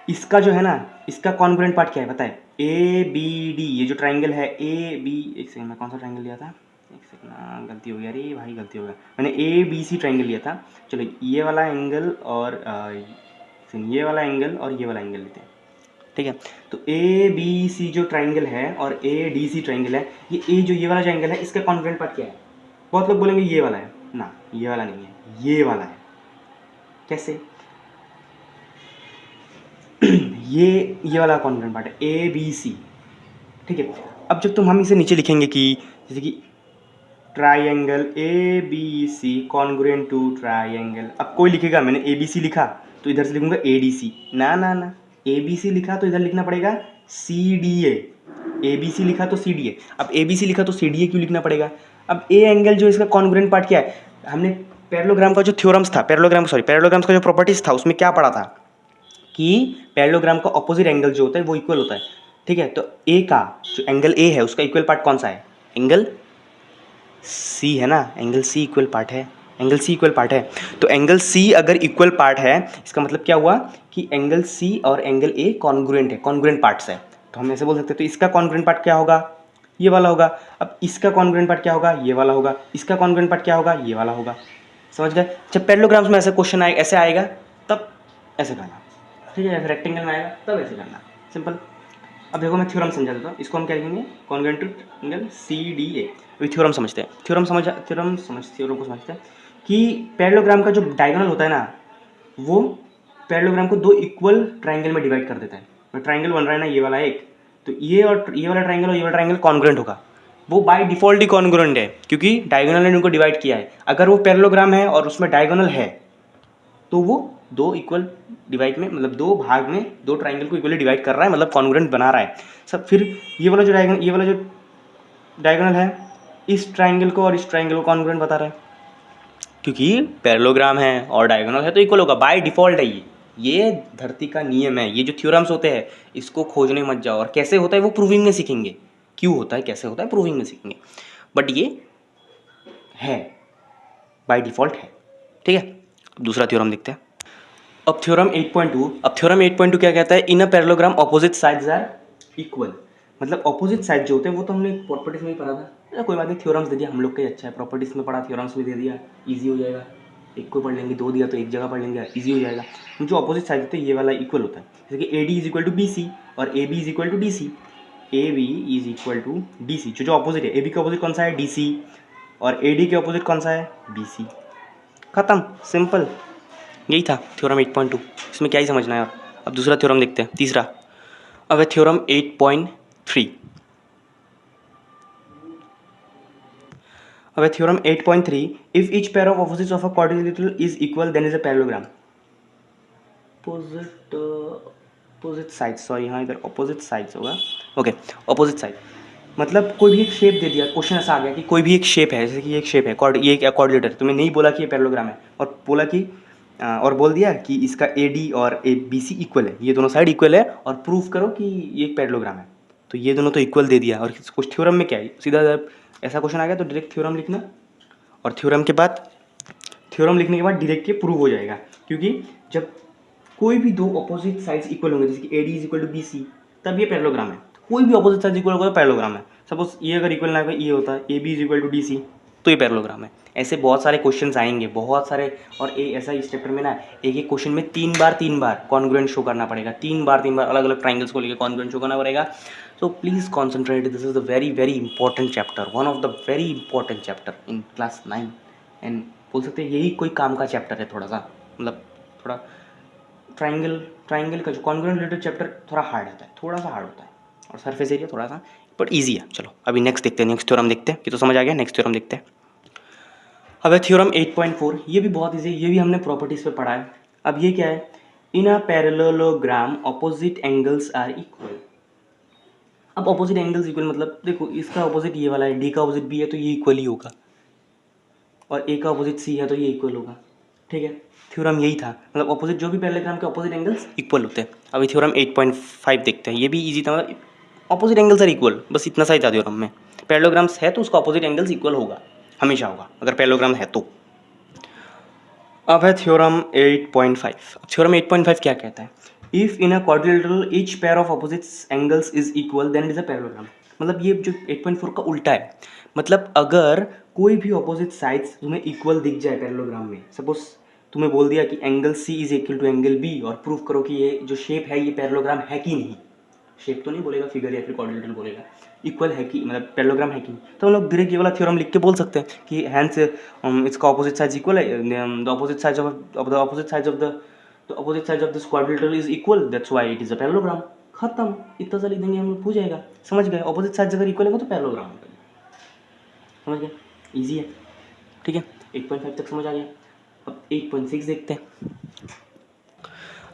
इसका जो है ना, इसका कॉन्ग्रुएंट पार्ट क्या है पता है, ए बी डी, ये जो ट्राइंगल है ए बी, एक सेकंड मैं कौन सा ट्राइंगल लिया था, एक सेकंड, गलती हो गया, अरे भाई गलती हो गया, मैंने ए बी सी ट्राइंगल लिया था। चलो ये वाला एंगल और ये वाला एंगल और ये वाला एंगल लेते हैं, ठीक है। तो ए बी सी जो ट्राइंगल है और ए डी सी ट्राइंगल है, ये वाला जो एंगल है, इसका कॉन्ग्रुएंट पार्ट क्या है? बहुत लोग बोलेंगे ये वाला है ना, ये वाला नहीं है, ये वाला है। कैसे? ये वाला कॉन्ग्रुएंट पार्ट है ए बी सी, ठीक है। अब जब हम इसे नीचे लिखेंगे कि जैसे कि triangle A B C congruent to triangle, अब कोई लिखेगा मैंने ए बी सी लिखा तो इधर से लिखूंगा ए डी सी, ना, ए बी सी लिखा तो इधर लिखना पड़ेगा सी डी ए बी सी लिखा तो सी डी ए। अब ए बी सी लिखा तो सी डी ए क्यों लिखना पड़ेगा? अब ए एंगल जो इसका कॉन्ग्रुएंट पार्ट क्या है, हमने पैरेललोग्राम का जो थ्योरम्स था, पैरेललोग्राम का जो प्रॉपर्टीज था, उसमें क्या पढ़ा था कि पैरेललोग्राम का ऑपोजिट एंगल जो होता है वो इक्वल होता है, ठीक है। तो ए का जो एंगल ए है उसका इक्वल पार्ट कौन सा है? एंगल सी है ना, एंगल सी इक्वल पार्ट है, एंगल सी इक्वल पार्ट है। तो एंगल सी अगर इक्वल पार्ट है, इसका मतलब क्या हुआ कि एंगल सी और एंगल ए कॉन्ग्रुएंट है, कॉन्ग्रुएंट पार्ट्स है। तो हम ऐसे बोल सकते हैं, तो इसका कॉन्ग्रुएंट पार्ट क्या होगा? ये वाला होगा। अब इसका कॉन्ग्रुएंट पार्ट क्या होगा? ये वाला होगा। इसका कॉन्ग्रुएंट पार्ट क्या होगा? ये वाला होगा। समझ गए? जब पैरेललोग्राम्स में ऐसा क्वेश्चन आए, ऐसे आएगा तब ऐसे करना, ठीक है। रेक्टेंगल में आएगा तब ऐसे करना, सिंपल। अब देखो मैं थ्योरम समझा देता हूँ, इसको हम क्या लिखेंगे? Congruent to angle C D A. अभी थ्योरम समझते हैं, थ्योरम को समझते हैं कि पैरेललोग्राम का जो डायगोनल होता है ना, वो पैरेललोग्राम को दो इक्वल ट्राइंगल में डिवाइड कर देता है। ट्राइंगल बन रहा है ना, ये वाला एक, तो ये और ये वाला ट्राइंगल और ये वाला ट्राइंगल कॉन्ग्रुएंट होगा। वो बाय डिफॉल्ट ही कॉन्ग्रुएंट है क्योंकि डायगोनल ने उनको डिवाइड किया है। अगर वो पैरेललोग्राम है और उसमें डायगोनल है तो वो दो इक्वल डिवाइड में, मतलब दो भाग में दो ट्राइंगल को इक्वली डिवाइड कर रहा है, मतलब कॉन्ग्रुएंट बना रहा है सब। फिर ये वाला जो डायगोनल है इस ट्राइंगल को और इस ट्राइंगल को कॉन्ग्रुएंट बता रहा है, क्योंकि पैरेललोग्राम है और डायगोनल है तो इक्वल होगा, बाय डिफॉल्ट है। ये धरती का नियम है। ये जो थ्योरम्स होते हैं इसको खोजने मत जाओ, और कैसे होता है वो प्रूविंग में सीखेंगे, क्यों होता है कैसे होता है प्रूविंग में सीखेंगे, बट ये है बाय डिफॉल्ट है, ठीक है। अब दूसरा थ्योरम देखते हैं। अब थ्योरम 8.2 क्या कहता है? In a parallelogram opposite sides are equal. मतलब ऑपोजिट साइड जो होते हैं वो तो हमने प्रॉपर्टीज में ही पढ़ा था, कोई बात नहीं, थ्योरम्स दे दिया हम लोग का ही अच्छा है, प्रॉपर्टीज में पढ़ा, थ्योरम्स में दे दिया, इजी हो जाएगा। एक को पढ़ लेंगे, दो दिया तो एक जगह पढ़ लेंगे, इजी हो जाएगा। जो ऑपोजिट साइड होते हैं ये वाला इक्वल होता है, जैसे कि A D is equal to B C और A B is equal to D C, A B is equal to D C. जो ऑपोजिट है, ए बी का ऑपोजिट कौन सा है? डी सी, और ए डी के ऑपोजिट कौन सा है? B C. खत्म, सिंपल, यही था थ्योरम 8.2। इसमें क्या ही समझना है। अब दूसरा थ्योरम देखते हैं, तीसरा। अब थ्योरम 8.3। अब theorem 8.3, if each pair of opposites of a quadrilateral is equal then is a parallelogram. Opposite sides, sorry, हाँ इधर अपोजिट साइड्स होगा, ओके। अपोजिट साइड मतलब कोई भी एक शेप दे दिया, क्वेश्चन ऐसा आ गया कि कोई भी एक शेप है, जैसे कि एक शेप है ये एक क्वाड्रिलेटर, तुम्हें नहीं बोला कि ये पैरेललोग्राम है, और बोला कि और बोल दिया कि इसका ए डी और ए बी सी इक्वल है, ये दोनों साइड इक्वल है, और प्रूफ करो कि ये एक पैरेललोग्राम है। तो ये दोनों तो इक्वल दे दिया। और कुछ थ्योरम में क्या है, सीधा ऐसा क्वेश्चन आ गया तो डायरेक्ट थ्योरम लिखना, और थ्योरम के बाद, थ्योरम लिखने के बाद डायरेक्ट ये प्रूव हो जाएगा। क्योंकि जब कोई भी दो अपोजिट साइड्स इक्वल होंगे, जैसे कि AD is equal to BC, तब ये पैरेललोग्राम है। कोई भी अपोजिट साइड्स इक्वल होगा तो पैरेललोग्राम है। सपोज ये अगर इक्वल ना होगा, ये होता है AB is equal to DC, तो ये पैरेललोग्राम है। ऐसे बहुत सारे क्वेश्चंस आएंगे, बहुत सारे। और ऐसा इस चैप्टर में ना एक एक क्वेश्चन में 3 बार कॉन्ग्रुएंट शो करना पड़ेगा, 3 बार अलग अलग ट्राइंगल्स को लेकर कॉन्ग्रुएंट शो करना पड़ेगा। So please concentrate, this is the very very important chapter, one of the very important chapter in class 9। And बोल सकते हैं यही कोई काम का चैप्टर है, थोड़ा सा मतलब थोड़ा ट्राइंगल का जो कॉन्ग्रुएंट रिलेटेड चैप्टर थोड़ा हार्ड होता है, थोड़ा सा हार्ड होता है, और सरफेस एरिया थोड़ा सा बट ईजी है। चलो अभी नेक्स्ट देखते हैं, नेक्स्ट थ्योरम देखते हैं कि तो समझ आ गया। नेक्स्ट थ्योरम देखते हैं। अब है थ्योरम 8.4, ये भी बहुत ईजी है, ये भी हमने प्रॉपर्टीज पे पढ़ा है। अब ये क्या है, in a parallelogram opposite angles are equal. अब ऑपोजिट एंगल्स इक्वल मतलब देखो, इसका ऑपोजिट ये वाला है, डी का ऑपोजिट बी है तो ये इक्वल ही होगा, और ए का ऑपोजिट सी है तो ये इक्वल होगा। ठीक है, थ्योरम यही था, मतलब ऑपोजिट जो भी पैरेललोग्राम के ऑपोजिट एंगल्स इक्वल होते हैं। अभी थ्योरम 8.5 देखते हैं, ये भी इजी था, मतलब ऑपोजिट एंगल्स आर इक्वल, बस इतना सा ही था थ्योरम में। पैरेललोग्राम्स है तो उसका ऑपोजिट एंगल्स इक्वल होगा, हमेशा होगा अगर पैरेललोग्राम है तो। अब है थ्योरम 8.5। थ्योरम 8.5 क्या कहता है, if in a quadrilateral each pair of opposite angles is equal then it is a parallelogram. मतलब ये जो 8.4 का उल्टा है, मतलब अगर कोई भी ऑपोजिट साइड्स तुम्हें इक्वल दिख जाए पैरेललोग्राम में, सपोज तुम्हें बोल दिया कि angle C is equal to angle B, और प्रूफ करो कि ये जो शेप है ये पैरेललोग्राम है कि नहीं, शेप तो नहीं बोलेगा, फिगर या फिर क्वाड्रिलेटरल बोलेगा, इक्वल है कि मतलब पैरेललोग्राम है कि नहीं, तो हम लोग डायरेक्ट ये वाला थ्योरम लिख के बोल सकते हैं कि हैंस इसका ऑपोजिट साइड्स इक्वल है, the opposite sides of this quadrilateral is equal, that's why it is a parallelogram. खत्म, इतना सा लिख देंगे हम लोग, हो जाएगा। समझ गए, ऑपोजिट साइड्स अगर इक्वल होगा तो पैरेललोग्राम होगा। समझ गए, ईजी है। ठीक है, 8.5 तक समझ आ गया। अब 8.6 देखते हैं।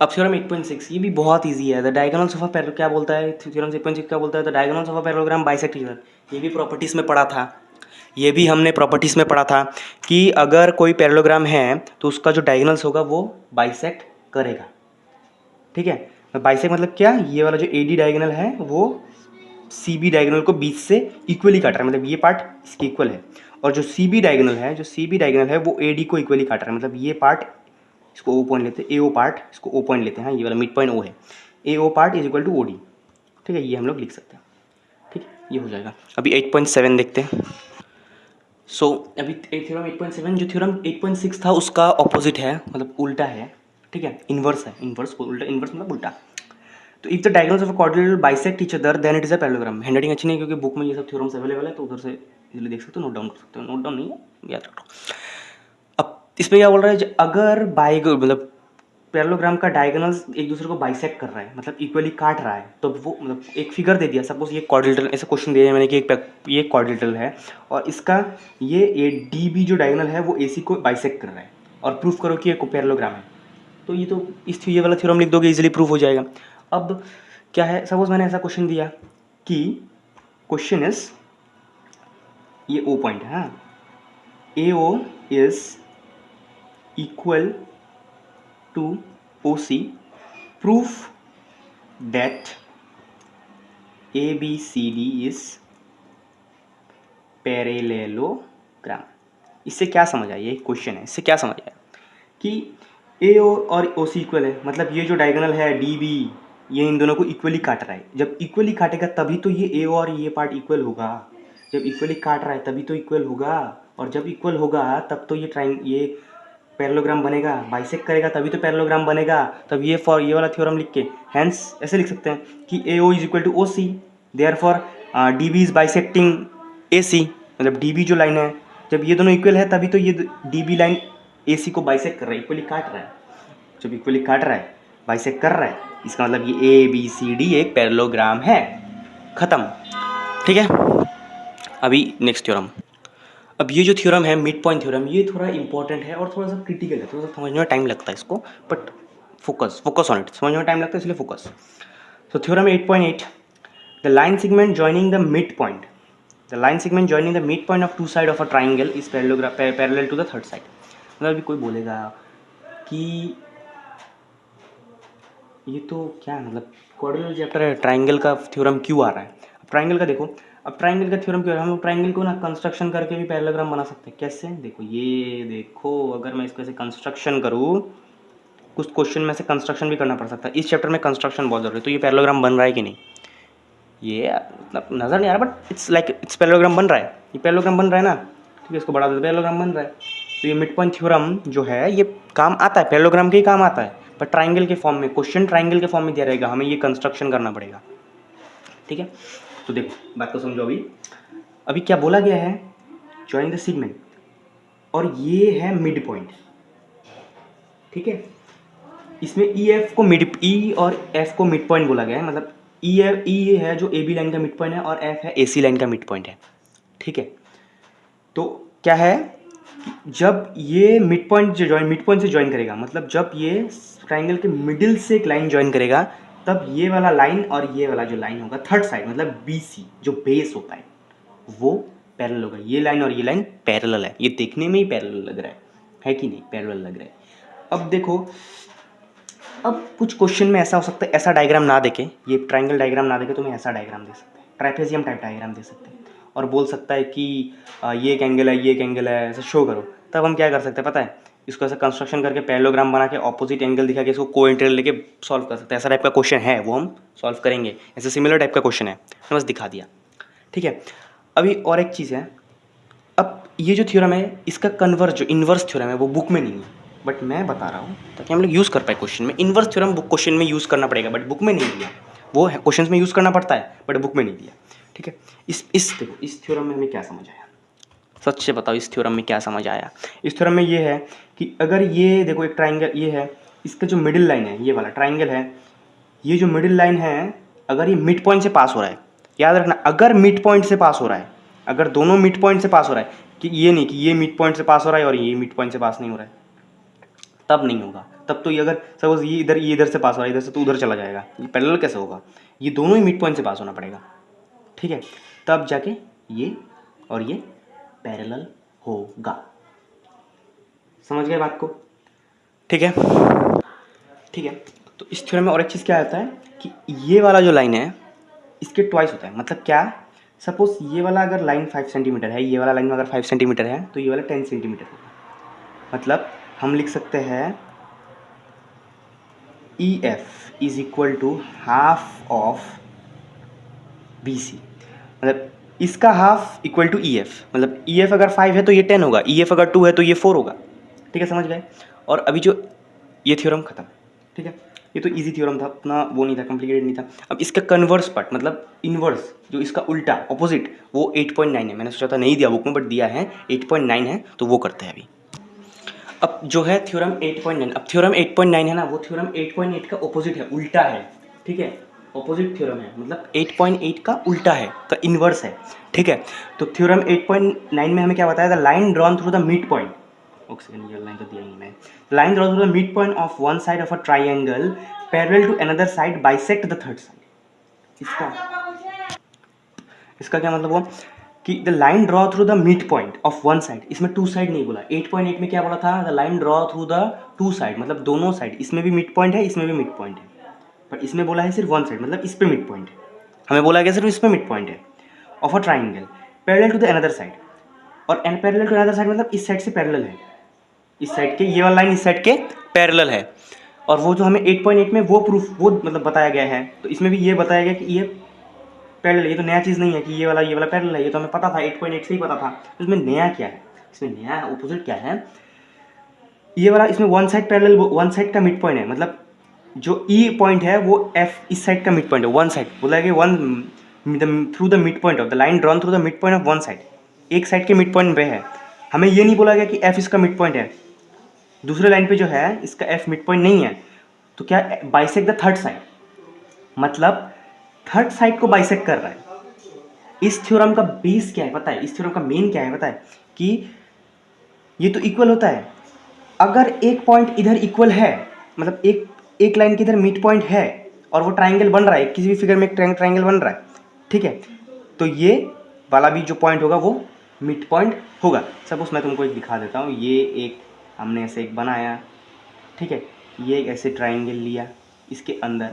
अब थ्योरम 8.6 ये भी बहुत इजी है। The diagonals of a parallel क्या बोलता है, थ्योरम 8.6 क्या बोलता है, the diagonals of a parallelogram bisect each other. ये भी प्रॉपर्टीज में पढ़ा था, ये भी हमने प्रॉपर्टीज में पढ़ा था कि अगर कोई पैरेललोग्राम है तो उसका जो डायगोनल्स होगा वो बाइसेक्ट करेगा। ठीक है, बाइसेक्ट मतलब क्या, ये वाला जो AD डायगोनल है वो CB डायगोनल को बीच से इक्वली काट रहा है, मतलब ये पार्ट इसके इक्वल है, और जो CB डायगोनल है वो AD को इक्वली काट रहा है, मतलब ये पार्ट, इसको O पॉइंट लेते हैं, AO पार्ट, इसको O पॉइंट लेते हैं, हाँ ये वाला मिड पॉइंट O है, AO part is equal to OD। ठीक है, ये हम लोग लिख सकते हैं। ठीक है, ये हो जाएगा। अभी 8.7 देखते हैं। सो अभी थ्योरम 8.7, जो थ्योरम 8.6 था उसका ऑपोजिट है, मतलब उल्टा है। ठीक है, इन्वर्स है, इन्वर्स उल्टा, इन्वर्स मतलब उल्टा। तो if the diagonals of a quadrilateral bisect each other than it is a parallelogram. Handwriting अच्छी नहीं है क्योंकि बुक में ये सब थ्योरम्स अवेलेबल है, तो उधर से इजीली देख सकते हो, नोट डाउन कर सकते हो, नोट डाउन नहीं है, याद रखो। अब इसमें क्या बोल रहा है, अगर मतलब पैरेललोग्राम का डायगोनल्स एक दूसरे को बाइसेक्ट कर रहा है, मतलब इक्वली काट रहा है, तो वो मतलब एक फिगर दे दिया, सपोज ये क्वाड्रिलेटरल, ऐसा क्वेश्चन दिया है मैंने कि ये क्वाड्रिलेटरल है और इसका ये DB जो डायगोनल है वो AC को बाइसेक्ट कर रहा है, और प्रूफ करो कि ये पैरेललोग्राम है। तो ये तो ये वाला थ्योरम लिख दोगे, इजीली प्रूफ हो जाएगा। अब क्या है, सपोज मैंने ऐसा क्वेश्चन दिया कि क्वेश्चन इज, ये O पॉइंट है, हाँ, AO is equal to OC, proof that ABCD is parallelogram. इससे क्या समझ आया, ये क्वेश्चन है, इससे क्या समझ आया कि AO और OC इक्वल है, मतलब ये जो डायगोनल है DB, ये इन दोनों को इक्वली काट रहा है। जब इक्वली काटेगा तभी तो ये AO और ये पार्ट इक्वल होगा, जब इक्वली काट रहा है तभी तो इक्वल होगा, और जब इक्वल होगा तब तो ये पैरेललोग्राम बनेगा, बाइसेक्ट करेगा तभी तो पैरेललोग्राम बनेगा। तब ये वाला थ्योरम लिख के हैंस ऐसे लिख सकते हैं कि AO is equal to OC, therefore DB is bisecting AC, मतलब DB जो लाइन है, जब ये दोनों इक्वल है तभी तो ये DB लाइन AC को बाइसेक्ट कर रहा है, इक्वली काट रहा है। जब इक्वली काट रहा है, बाइसेक्ट कर रहा है, इसका मतलब ये ABCD एक पैरेललोग्राम है। खत्म। ठीक है, अभी नेक्स्ट थ्योरम। अब ये जो थ्योरम है मिड पॉइंट थ्योरम, ये थोड़ा इंपॉर्टेंट है और थोड़ा सा क्रिटिकल है, थोड़ा सा समझने में टाइम लगता है इसको, बट फोकस ऑन इट, समझने में टाइम लगता है इसलिए फोकस। तो theorem 8.8, the line segment joining the mid point, the line segment joining the mid point of two side of a triangle is parallel to the third side. मतलब अभी कोई बोलेगा कि ये तो क्या है मतलब क्वाड्रिलेटरल चैप्टर है, ट्राइंगल का थ्योरम क्यों आ रहा है? अब ट्राइंगल का देखो, अब ट्राइंगल का थ्योरम क्यों आ रहा है? हम लोग ट्राइंगल को ना कंस्ट्रक्शन करके भी पैरेललोग्राम बना सकते हैं। कैसे? देखो ये देखो, अगर मैं इसको ऐसे कंस्ट्रक्शन करूँ, कुछ क्वेश्चन में से कंस्ट्रक्शन भी करना पड़ सकता है। इस चैप्टर में कंस्ट्रक्शन बहुत जरूरी है। तो ये पैरेललोग्राम बन रहा है कि नहीं, ये मतलब नज़र नहीं आ रहा, but it's like it's parallelogram बन रहा है। ये पैरेललोग्राम बन रहा है ना, ठीक है, इसको बढ़ा दो, पैरेललोग्राम बन रहा है। तो ये मिड पॉइंट थ्योरम जो है ये काम आता है, पैरेललोग्राम के ही काम आता है, पर ट्राइंगल के फॉर्म में, क्वेश्चन ट्राइंगल के फॉर्म में दिया रहेगा, हमें ये कंस्ट्रक्शन करना पड़ेगा। ठीक है, तो देखो बात को समझो। अभी अभी क्या बोला गया है, ज्वाइन द सेगमेंट, और ये है मिड पॉइंट। ठीक है, इसमें ई एफ को मिड, ई और एफ को मिड पॉइंट बोला गया है। मतलब ई है जो ए बी लाइन का मिड पॉइंट है, और एफ है ए सी लाइन का मिड पॉइंट है। ठीक है, तो क्या है कि जब ये मिड पॉइंट जो ज्वाइन, मिड पॉइंट से ज्वाइन करेगा, मतलब जब ये ट्राइंगल के मिडिल से एक लाइन ज्वाइन करेगा, तब ये वाला लाइन और ये वाला जो लाइन होगा थर्ड साइड, मतलब बी सी जो बेस होता है, वो पैरेलल होगा। ये लाइन और ये लाइन पैरेलल है, ये देखने में ही पैरेलल लग रहा है कि नहीं? पैरेलल लग रहा है। अब देखो, अब कुछ क्वेश्चन में ऐसा हो सकता है, ऐसा डायग्राम ना देके, ये ट्राइंगल डायग्राम ना देके तुम्हें ऐसा डायग्राम दे सकते हैं, ट्राइपेजियम टाइप डायग्राम दे सकते हैं, और बोल सकता है कि ये एक एंगल है, ये एक एंगल है, ऐसा शो करो। तब हम क्या कर सकते हैं पता है, इसको ऐसा कंस्ट्रक्शन करके पैरेललोग्राम बना के ऑपोजिट एंगल दिखा के इसको को इंटीग्रल लेके सॉल्व कर सकते हैं। ऐसा टाइप का क्वेश्चन है, वो हम सॉल्व करेंगे। ऐसे सिमिलर टाइप का क्वेश्चन है, मैंने बस दिखा दिया। ठीक है, अभी और एक चीज़ है, अब ये जो थ्योरम है इसका कन्वर्स जो इन्वर्स थ्योरम है वो बुक में नहीं है, बट मैं बता रहा हूँ ताकि हम लोग यूज़ कर पाए क्वेश्चन में। इन्वर्स थ्योरम बुक क्वेश्चन में यूज़ करना पड़ेगा, बट बुक में नहीं दिया। वो है क्वेश्चन में यूज़ करना पड़ता है, बट बुक में नहीं दिया। ठीक है, इस देखो, इस थ्योरम में हमें क्या समझ आया, सच से बताओ, इस थ्योरम में क्या समझ आया? इस थ्योरम में ये है कि अगर ये देखो एक ट्राइंगल ये है, इसका जो मिडिल लाइन है, ये वाला ट्राइंगल है, ये जो मिडिल लाइन है, अगर ये मिड पॉइंट से पास हो रहा है, याद रखना, अगर मिड पॉइंट से पास हो रहा है, अगर दोनों मिड पॉइंट से पास हो रहा है, कि ये नहीं कि ये मिड पॉइंट से पास हो रहा है और ये मिड पॉइंट से पास नहीं हो रहा है, तब नहीं होगा। तब तो ये अगर सपोज ये इधर से पास हो रहा है, इधर से तो उधर चला जाएगा, ये पैरेलल कैसे होगा? ये दोनों ही मिड पॉइंट से पास होना पड़ेगा। ठीक है, तब जाके ये और ये पैरेलल होगा। समझ गए बात को? ठीक है, ठीक है। तो इस थ्योरम में और एक चीज़ क्या आता है कि ये वाला जो लाइन है इसके ट्वाइस होता है। मतलब क्या, सपोज ये वाला अगर लाइन 5 सेंटीमीटर है, ये वाला लाइन अगर 5 सेंटीमीटर है, तो ये वाला 10 सेंटीमीटर होगा। मतलब हम लिख सकते हैं E F is equal to half of B C. मतलब इसका half equal to E F, मतलब ई एफ अगर 5 है तो ये 10 होगा, ई एफ अगर 2 है तो ये 4 होगा। ठीक है, समझ गए? और अभी जो ये थ्योरम खत्म। ठीक है, ये तो इजी थ्योरम था, उतना वो नहीं था, कॉम्प्लिकेटेड नहीं था। अब इसका कन्वर्स पार्ट, मतलब इन्वर्स, जो इसका उल्टा ऑपोजिट, वो 8.9 है। मैंने सोचा था नहीं दिया बुक में, बट दिया है, 8.9 है, तो वो करते हैं अभी। अब जो है थ्योरम 8.9, अब थ्योरम 8.9 है ना, वो थ्योरम 8.8 का ऑपोजिट है, उल्टा है। ठीक है, ऑपोजिट थ्योरम है, मतलब 8.8 का उल्टा है, का इन्वर्स है। ठीक है, तो थ्योरम 8.9 में हमें क्या बताया था, line drawn through the mid point, ये लाइन तो दिया ही मैं, line drawn through the mid point of one side of a triangle parallel to another side bisect the third side. इसका इसका क्या मतलब हुआ कि the line draw through the mid point of one side, इसमें टू साइड नहीं बोला। 8.8 में क्या बोला था, the line draw through the two side, मतलब दोनों साइड, इसमें भी मिड पॉइंट है, इसमें भी मिड पॉइंट है, पर इसमें बोला है सिर्फ वन साइड, मतलब इस पे मिड पॉइंट है। हमें बोला गया सिर्फ इस पे मिड पॉइंट है of a triangle parallel to the another side, और पैरेलल टू अनदर साइड मतलब इस साइड से पैरेलल है, इस साइड के, ये वाला लाइन इस साइड के पैरेलल है। और वो जो हमें 8.8 में वो प्रूफ, वो मतलब बताया गया है, तो इसमें भी ये बताया गया कि ये पैरेलल, ये तो नया चीज़ नहीं है कि ये वाला पैरेलल है, ये तो हमें पता था, 8.8 से ही पता था। तो इसमें नया क्या है, इसमें नया ऑपोजिट क्या है, ये वाला, इसमें one side parallel, one side का मिड पॉइंट है, मतलब जो ई पॉइंट है वो एफ इस साइड का मिड पॉइंट है, वन साइड बोला कि one through the mid point of the line drawn through the mid point of one side, एक साइड के मिड पॉइंट पे है। हमें ये नहीं बोला गया कि एफ इसका मिड पॉइंट है, दूसरे लाइन पे जो है इसका एफ मिड पॉइंट नहीं है, तो क्या बाइसेक्ट द थर्ड साइड, मतलब थर्ड साइड को बाइसेक्ट कर रहा है। इस थ्योरम का बेस क्या है पता है, इस थ्योरम का मेन क्या है पता है, कि ये तो इक्वल होता है, अगर एक पॉइंट इधर इक्वल है, मतलब एक लाइन के इधर मिड पॉइंट है और वो ट्राइंगल बन रहा है, किसी भी फिगर में एक ट्राइंगल बन रहा है, ठीक है, तो ये वाला भी जो पॉइंट होगा वो मिड पॉइंट होगा। सपोज मैं तुमको एक दिखा देता हूँ, ये एक हमने ऐसे एक बनाया, ठीक है, ये एक ऐसे ट्राइंगल लिया, इसके अंदर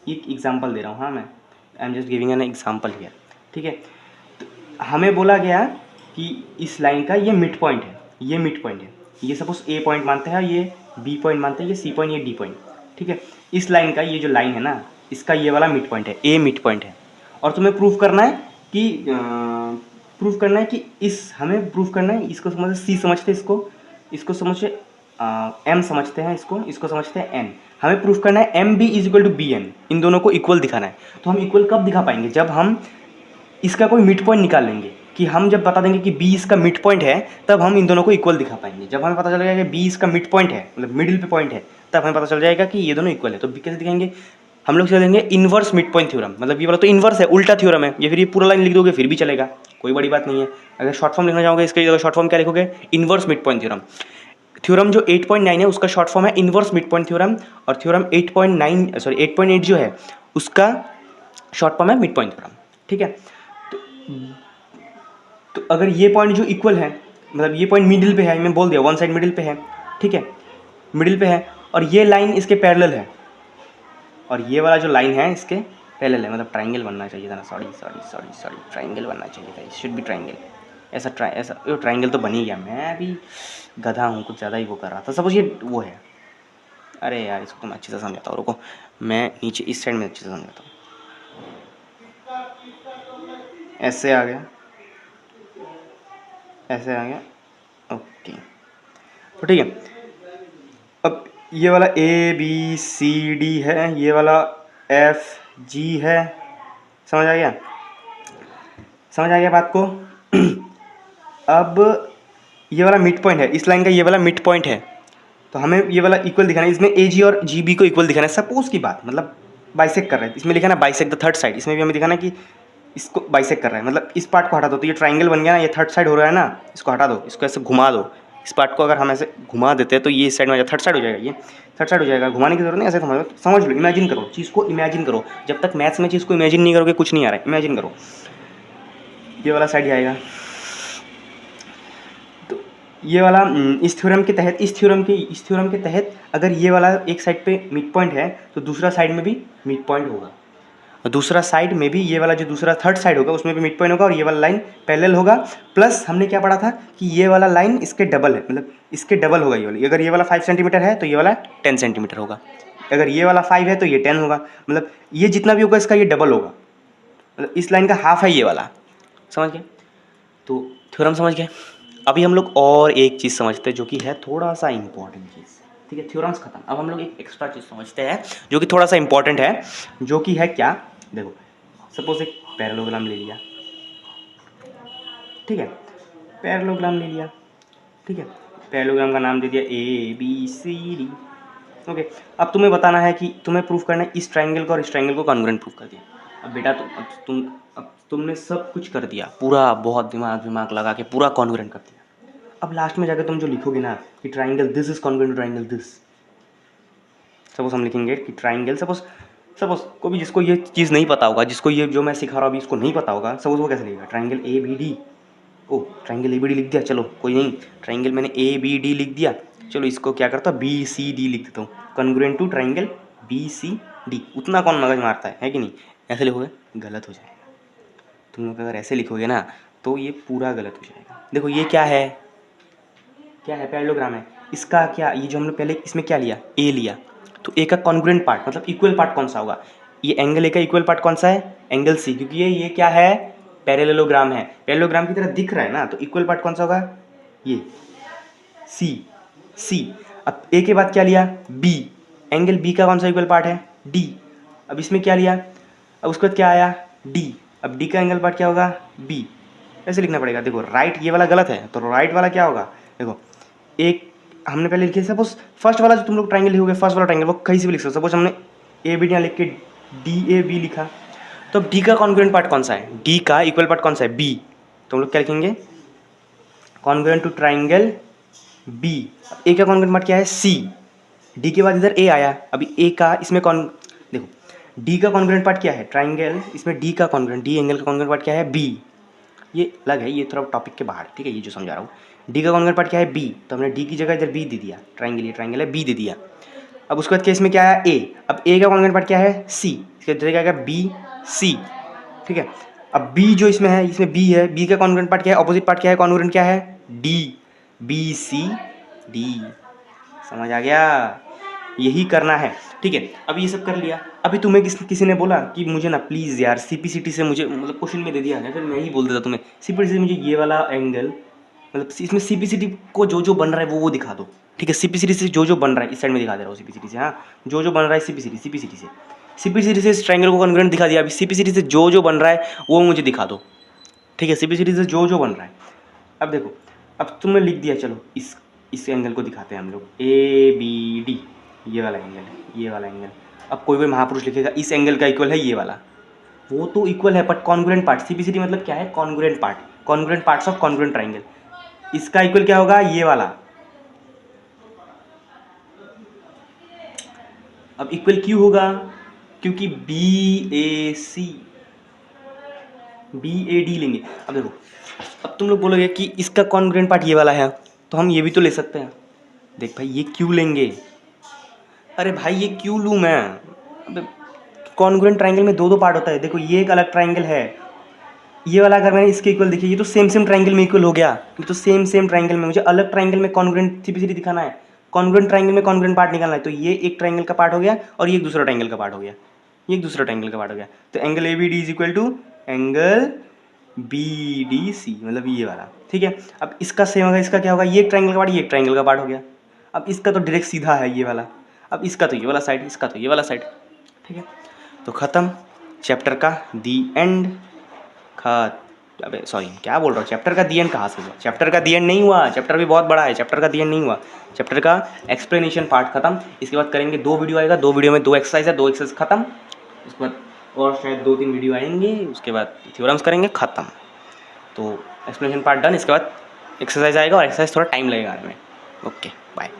एक एग्जांपल दे रहा हूँ, हाँ मैं I am just giving an example here, ठीक है। तो हमें बोला गया कि इस लाइन का ये मिड पॉइंट है, ये मिड पॉइंट है, ये सपोज ए पॉइंट मानते हैं, ये बी पॉइंट मानते हैं, ये सी पॉइंट, ये डी पॉइंट, ठीक है। इस लाइन का ये जो लाइन है ना, इसका ये वाला मिड पॉइंट है, ए मिड पॉइंट है। और तुम्हें प्रूफ करना है कि हमें प्रूफ करना है, इसको समझ सी समझते हैं, इसको समझे एम समझते हैं, इसको समझते हैं एन। हमें प्रूफ करना है M B is equal to B N, इन दोनों को इक्वल दिखाना है। तो हम इक्वल कब दिखा पाएंगे? जब हम इसका कोई मिड पॉइंट निकाल लेंगे, कि हम जब बता देंगे कि बी इसका मिड पॉइंट है, तब हम इन दोनों को इक्वल दिखा पाएंगे। जब हमें पता चल जाएगा कि बी इसका मिड पॉइंट है, मतलब मिडिल पे पॉइंट है, तब हमें पता चल जाएगा कि ये दोनों इक्वल है। तो कैसे दिखाएंगे? हम लोग चलेंगे इन्वर्स मिड पॉइंट थ्योरम, मतलब ये वाला तो इन्वर्स है, उल्टा थ्योरम है, या फिर ये पूरा लाइन लिख दोगे फिर भी चलेगा, कोई बड़ी बात नहीं है। अगर शॉर्ट फॉर्म लिखना चाहोगे इसके जगह शॉर्ट फॉर्म क्या लिखोगे? Inverse mid point theorem. Theorem जो 8.9 है उसका शॉर्ट फॉर्म है इन्वर्स मिड पॉइंट थ्योरम, और थ्योरम 8.8 जो है उसका शॉर्ट फॉर्म है मिड पॉइंट थ्योरम, ठीक है। तो अगर ये पॉइंट जो इक्वल है, मतलब ये पॉइंट मिडिल पे है, मैं बोल दिया वन साइड मिडिल पे है, ठीक है, मिडिल पे है, और ये लाइन इसके पैरेलल है, और ये वाला जो लाइन है इसके पैरेलल है, मतलब ट्राइंगल बनना चाहिए था ना, सॉरी ट्राइंगल बनना चाहिए था, शुड बी ट्राइंगल। ऐसा ट्राइंगल तो बन ही गया, मैं अभी गधा हूँ, कुछ ज़्यादा ही वो कर रहा था। सपोज ये वो है, अरे यार इसको तो मैं अच्छे से समझाता हूँ, रुको मैं नीचे इस साइड में अच्छे से समझाता हूँ। ऐसे आ गया, ऐसे आ गया, ओके, तो ठीक है। अब ये वाला ए बी सी डी है, ये वाला एफ जी है, समझ आ गया? समझ आ गया बात को? अब ये वाला मिड पॉइंट है, इस लाइन का ये वाला मिड पॉइंट है, तो हमें ये वाला इक्वल दिखाना है, इसमें ए जी और जी बी को इक्वल दिखाना है। सपोज की बात, मतलब बाइसेक कर रहे हैं, इसमें लिखा ना बाइसेक द थर्ड साइड, इसमें भी हमें दिखाना है कि इसको बाइसेक कर रहा है, मतलब इस पार्ट को हटा दो, तो ये ट्राइंगल बन गया ना, ये थर्ड साइड हो रहा है ना, इसको हटा दो, इसको ऐसे घुमा दो, इस पार्ट को अगर हम ऐसे घुमा देते हैं तो ये इस साइड में आ जाए, थर्ड साइड हो जाएगा, ये थर्ड साइड हो जाएगा। घुमाने की जरूरत नहीं, ऐसे समझ लो, इमेजिन करो, चीज़ को इमेजिन करो। जब तक मैथ्स में चीज़ को इमेजिन नहीं करोगे कुछ नहीं आ रहा है, इमेजिन करो। ये वाला साइड आएगा, तो ये वाला इस थ्योरम के तहत अगर ये वाला एक साइड पे मिड पॉइंट है, तो दूसरा साइड में भी मिड पॉइंट होगा, और दूसरा साइड में भी ये वाला जो दूसरा थर्ड साइड होगा उसमें भी मिड पॉइंट होगा, और ये वाला लाइन पैरेलल होगा। प्लस हमने क्या पढ़ा था कि ये वाला लाइन इसके डबल है, मतलब इसके डबल होगा ये वाली। अगर ये वाला 5 सेंटीमीटर है तो ये वाला 10 सेंटीमीटर होगा, अगर ये वाला 5 है तो ये 10 होगा, मतलब ये जितना भी होगा इसका ये डबल होगा, मतलब इस लाइन का हाफ है ये वाला, समझ गए? तो थ्योरम समझ गए। अभी हम लोग और एक चीज़ समझते हैं जो कि है थोड़ा सा इंपॉर्टेंट चीज़, ठीक है। थ्योरम्स खत्म, अब हम लोग एक एक्स्ट्रा चीज़ समझते हैं जो कि थोड़ा सा इंपॉर्टेंट है, जो कि है क्या? देखो सपोज एक पैरेललोग्राम ले लिया, ठीक है, पैरेललोग्राम ले लिया, ठीक है, पैरेललोग्राम का नाम दे दिया A B C D, okay. अब तुम्हें बताना है कि तुम्हें प्रूफ करना है इस ट्राइंगल को और इस ट्राइंगल को कॉन्ग्रुएंट प्रूफ कर दिया। अब बेटा अब तुमने सब कुछ कर दिया, पूरा बहुत दिमाग लगा के पूरा कॉन्ग्रुएंट कर दिया। अब लास्ट में जाकर तुम जो लिखोगे ना कि triangle this is congruent to triangle this, suppose हम लिखेंगे कि ट्राइंगल, सपोज को भी जिसको ये चीज़ नहीं पता होगा, जिसको ये जो मैं सिखा रहा हूँ अभी इसको नहीं पता होगा, सपोज वो कैसे लिखेगा? ट्राइंगल ए बी डी, ओ ट्राइंगल ए बी डी लिख दिया, चलो कोई नहीं, ट्राइंगल मैंने ए बी डी लिख दिया, चलो इसको क्या करता हूँ बी सी डी लिख देता हूँ, congruent to triangle B C D. उतना कौन मगज मारता है कि नहीं? ऐसे लिखोगे गलत हो जाएगा, तुम लोग अगर ऐसे लिखोगे ना तो ये पूरा गलत हो जाएगा। देखो ये क्या है, पैरेललोग्राम है, इसका क्या, ये जो हमने पहले इसमें क्या लिया, ए लिया, तो ए का कॉन्ग्रुएंट पार्ट मतलब इक्वल पार्ट कौन सा होगा? ये एंगल ए का इक्वल पार्ट कौन सा है? एंगल सी, क्योंकि ये क्या है? पैरेललोग्राम है, पैरेललोग्राम की तरह दिख रहा है ना, तो इक्वल पार्ट कौन सा होगा? ये सी। अब ए के बाद क्या लिया? बी, एंगल बी का कौन सा इक्वल पार्ट है? डी। अब इसमें क्या लिया? अब उसके बाद क्या आया? डी। अब डी का एंगल पार्ट क्या होगा? बी। ऐसे लिखना पड़ेगा। देखो राइट ये वाला गलत है, तो राइट वाला क्या होगा? देखो एक हमने पहले लिखे, सपोज फर्स्ट वाला जो तुम लोग ट्राइंगल लिखोगे, फर्स्ट वाला ट्राइंगल वो कहीं से भी लिख सकते हो। सपोज हमने ए बी लिख के डी ए बी लिखा, तो अब डी का कॉन्ग्रुएंट पार्ट कौन सा है? डी का इक्वल पार्ट कौन सा है? बी। तो हम लोग क्या लिखेंगे? Congruent to triangle B. A का कॉन्ग्रुएंट पार्ट क्या है? सी। डी के बाद इधर ए आया, अभी ए का इसमें देखो डी का कॉन्ग्रुएंट पार्ट क्या है? ट्राइंगल, इसमें डी का कॉन्ग्रुएंट, डी एंगल का कॉन्ग्रुएंट पार्ट क्या है? बी। ये अलग है, ये थोड़ा टॉपिक के बाहर, ठीक है, ये जो समझा रहा हूँ। डी का कॉन्ग्रुएंट पार्ट क्या है? बी। तो हमने डी की जगह इधर बी दे दिया, ट्राइंगल, ये ट्राइंगल है, बी दे दिया। अब उसके बाद केस में क्या आया ए, अब ए का कॉन्ग्रुएंट पार्ट क्या है सी, इसके जगह क्या आएगा बी सी, ठीक है। अब बी जो इसमें है, इसमें बी है, बी का कॉन्ग्रुएंट पार्ट क्या है, ऑपोजिट पार्ट क्या है, कॉन्ग्रुएंट क्या है डी, बी सी डी, समझ आ गया, यही करना है, ठीक है। अब ये सब कर लिया, अभी तुम्हें किसी ने बोला कि मुझे ना प्लीज़ यार सीपीसीटी से मुझे मतलब क्वेश्चन में दे दिया है, फिर मैं ही बोल देता तुम्हें सीपीसीटी से मुझे ये वाला एंगल मतलब इसमें सीपीसीटी को जो बन रहा है वो दिखा दो, ठीक है। सीपीसीटी से जो बन रहा है इस साइड में दिखा दे रहा हूँ सीपीसीटी से, हाँ जो बन रहा है सीपीसीटी से इस ट्रायंगल को कॉन्ग्रुएंट दिखा दिया, अभी सीपीसीटी से जो बन रहा है वो मुझे दिखा दो, ठीक है। सीपीसीटी से जो बन रहा है, अब देखो, अब तुमने लिख दिया, चलो इस एंगल को दिखाते हैं हम लोग, ए बी डी, ये वाला एंगल है, ये वाला एंगल। अब कोई महापुरुष लिखेगा इस एंगल का इक्वल है ये वाला, वो तो इक्वल है बट कॉन्ग्रुएंट पार्ट, सीपीसीटी मतलब क्या है congruent part, congruent parts of congruent triangle, इसका इक्वल क्या होगा ये वाला। अब इक्वल क्यों होगा, क्योंकि बी ए डी लेंगे। अब देखो, अब तुम लोग बोलोगे कि इसका कॉन्ग्रुएंट पार्ट ये वाला है, तो हम ये भी तो ले सकते हैं। देख भाई ये क्यों लेंगे, अरे भाई ये क्यों लूँ मैं, अबे कॉन्ग्रुएंट ट्रायंगल में दो पार्ट होता है, देखो ये एक अलग ट्रायंगल है, ये वाला अगर मैंने इसके इक्वल देखिए, ये तो सेम ट्रायंगल में इक्वल हो गया, ये तो सेम ट्रायंगल में, मुझे अलग ट्रायंगल में कॉन्ग्रुएंट सीपीसीटी दिखाना है, कॉन्ग्रुएंट ट्रायंगल में कॉन्ग्रुएंट पार्ट निकालना है, तो ये एक ट्रायंगल का पार्ट हो गया और ये एक दूसरा ट्रायंगल का पार्ट हो गया, ये एक दूसरा ट्रायंगल का पार्ट हो गया, तो angle A B D is equal to angle B D C, मतलब ये वाला, ठीक है। अब इसका सेम होगा, इसका क्या होगा, ये एक ट्रायंगल का पार्ट, ये एक ट्रायंगल का पार्ट हो गया। अब इसका तो डायरेक्ट सीधा है ये वाला, अब इसका तो ये वाला साइड, इसका तो ये वाला साइड, ठीक है। तो ख़त्म चैप्टर का दी एंड। अबे सॉरी क्या बोल रहा हूँ, चैप्टर का दी एंड कहाँ से हुआ, चैप्टर का दी एंड नहीं हुआ, चैप्टर भी बहुत बड़ा है, चैप्टर का दी एंड नहीं हुआ, चैप्टर का एक्सप्लेनेशन पार्ट खत्म। इसके बाद करेंगे 2 वीडियो आएगा, 2 वीडियो में 2 एक्सरसाइज है, 2 एक्सरसाइज खत्म, उसके बाद और शायद 2-3 वीडियो आएंगे, उसके बाद थ्योरम्स करेंगे खत्म। तो एक्सप्लेनेशन पार्ट डन, इसके बाद एक्सरसाइज आएगा और एक्सरसाइज थोड़ा टाइम लगेगा आने में। Okay bye.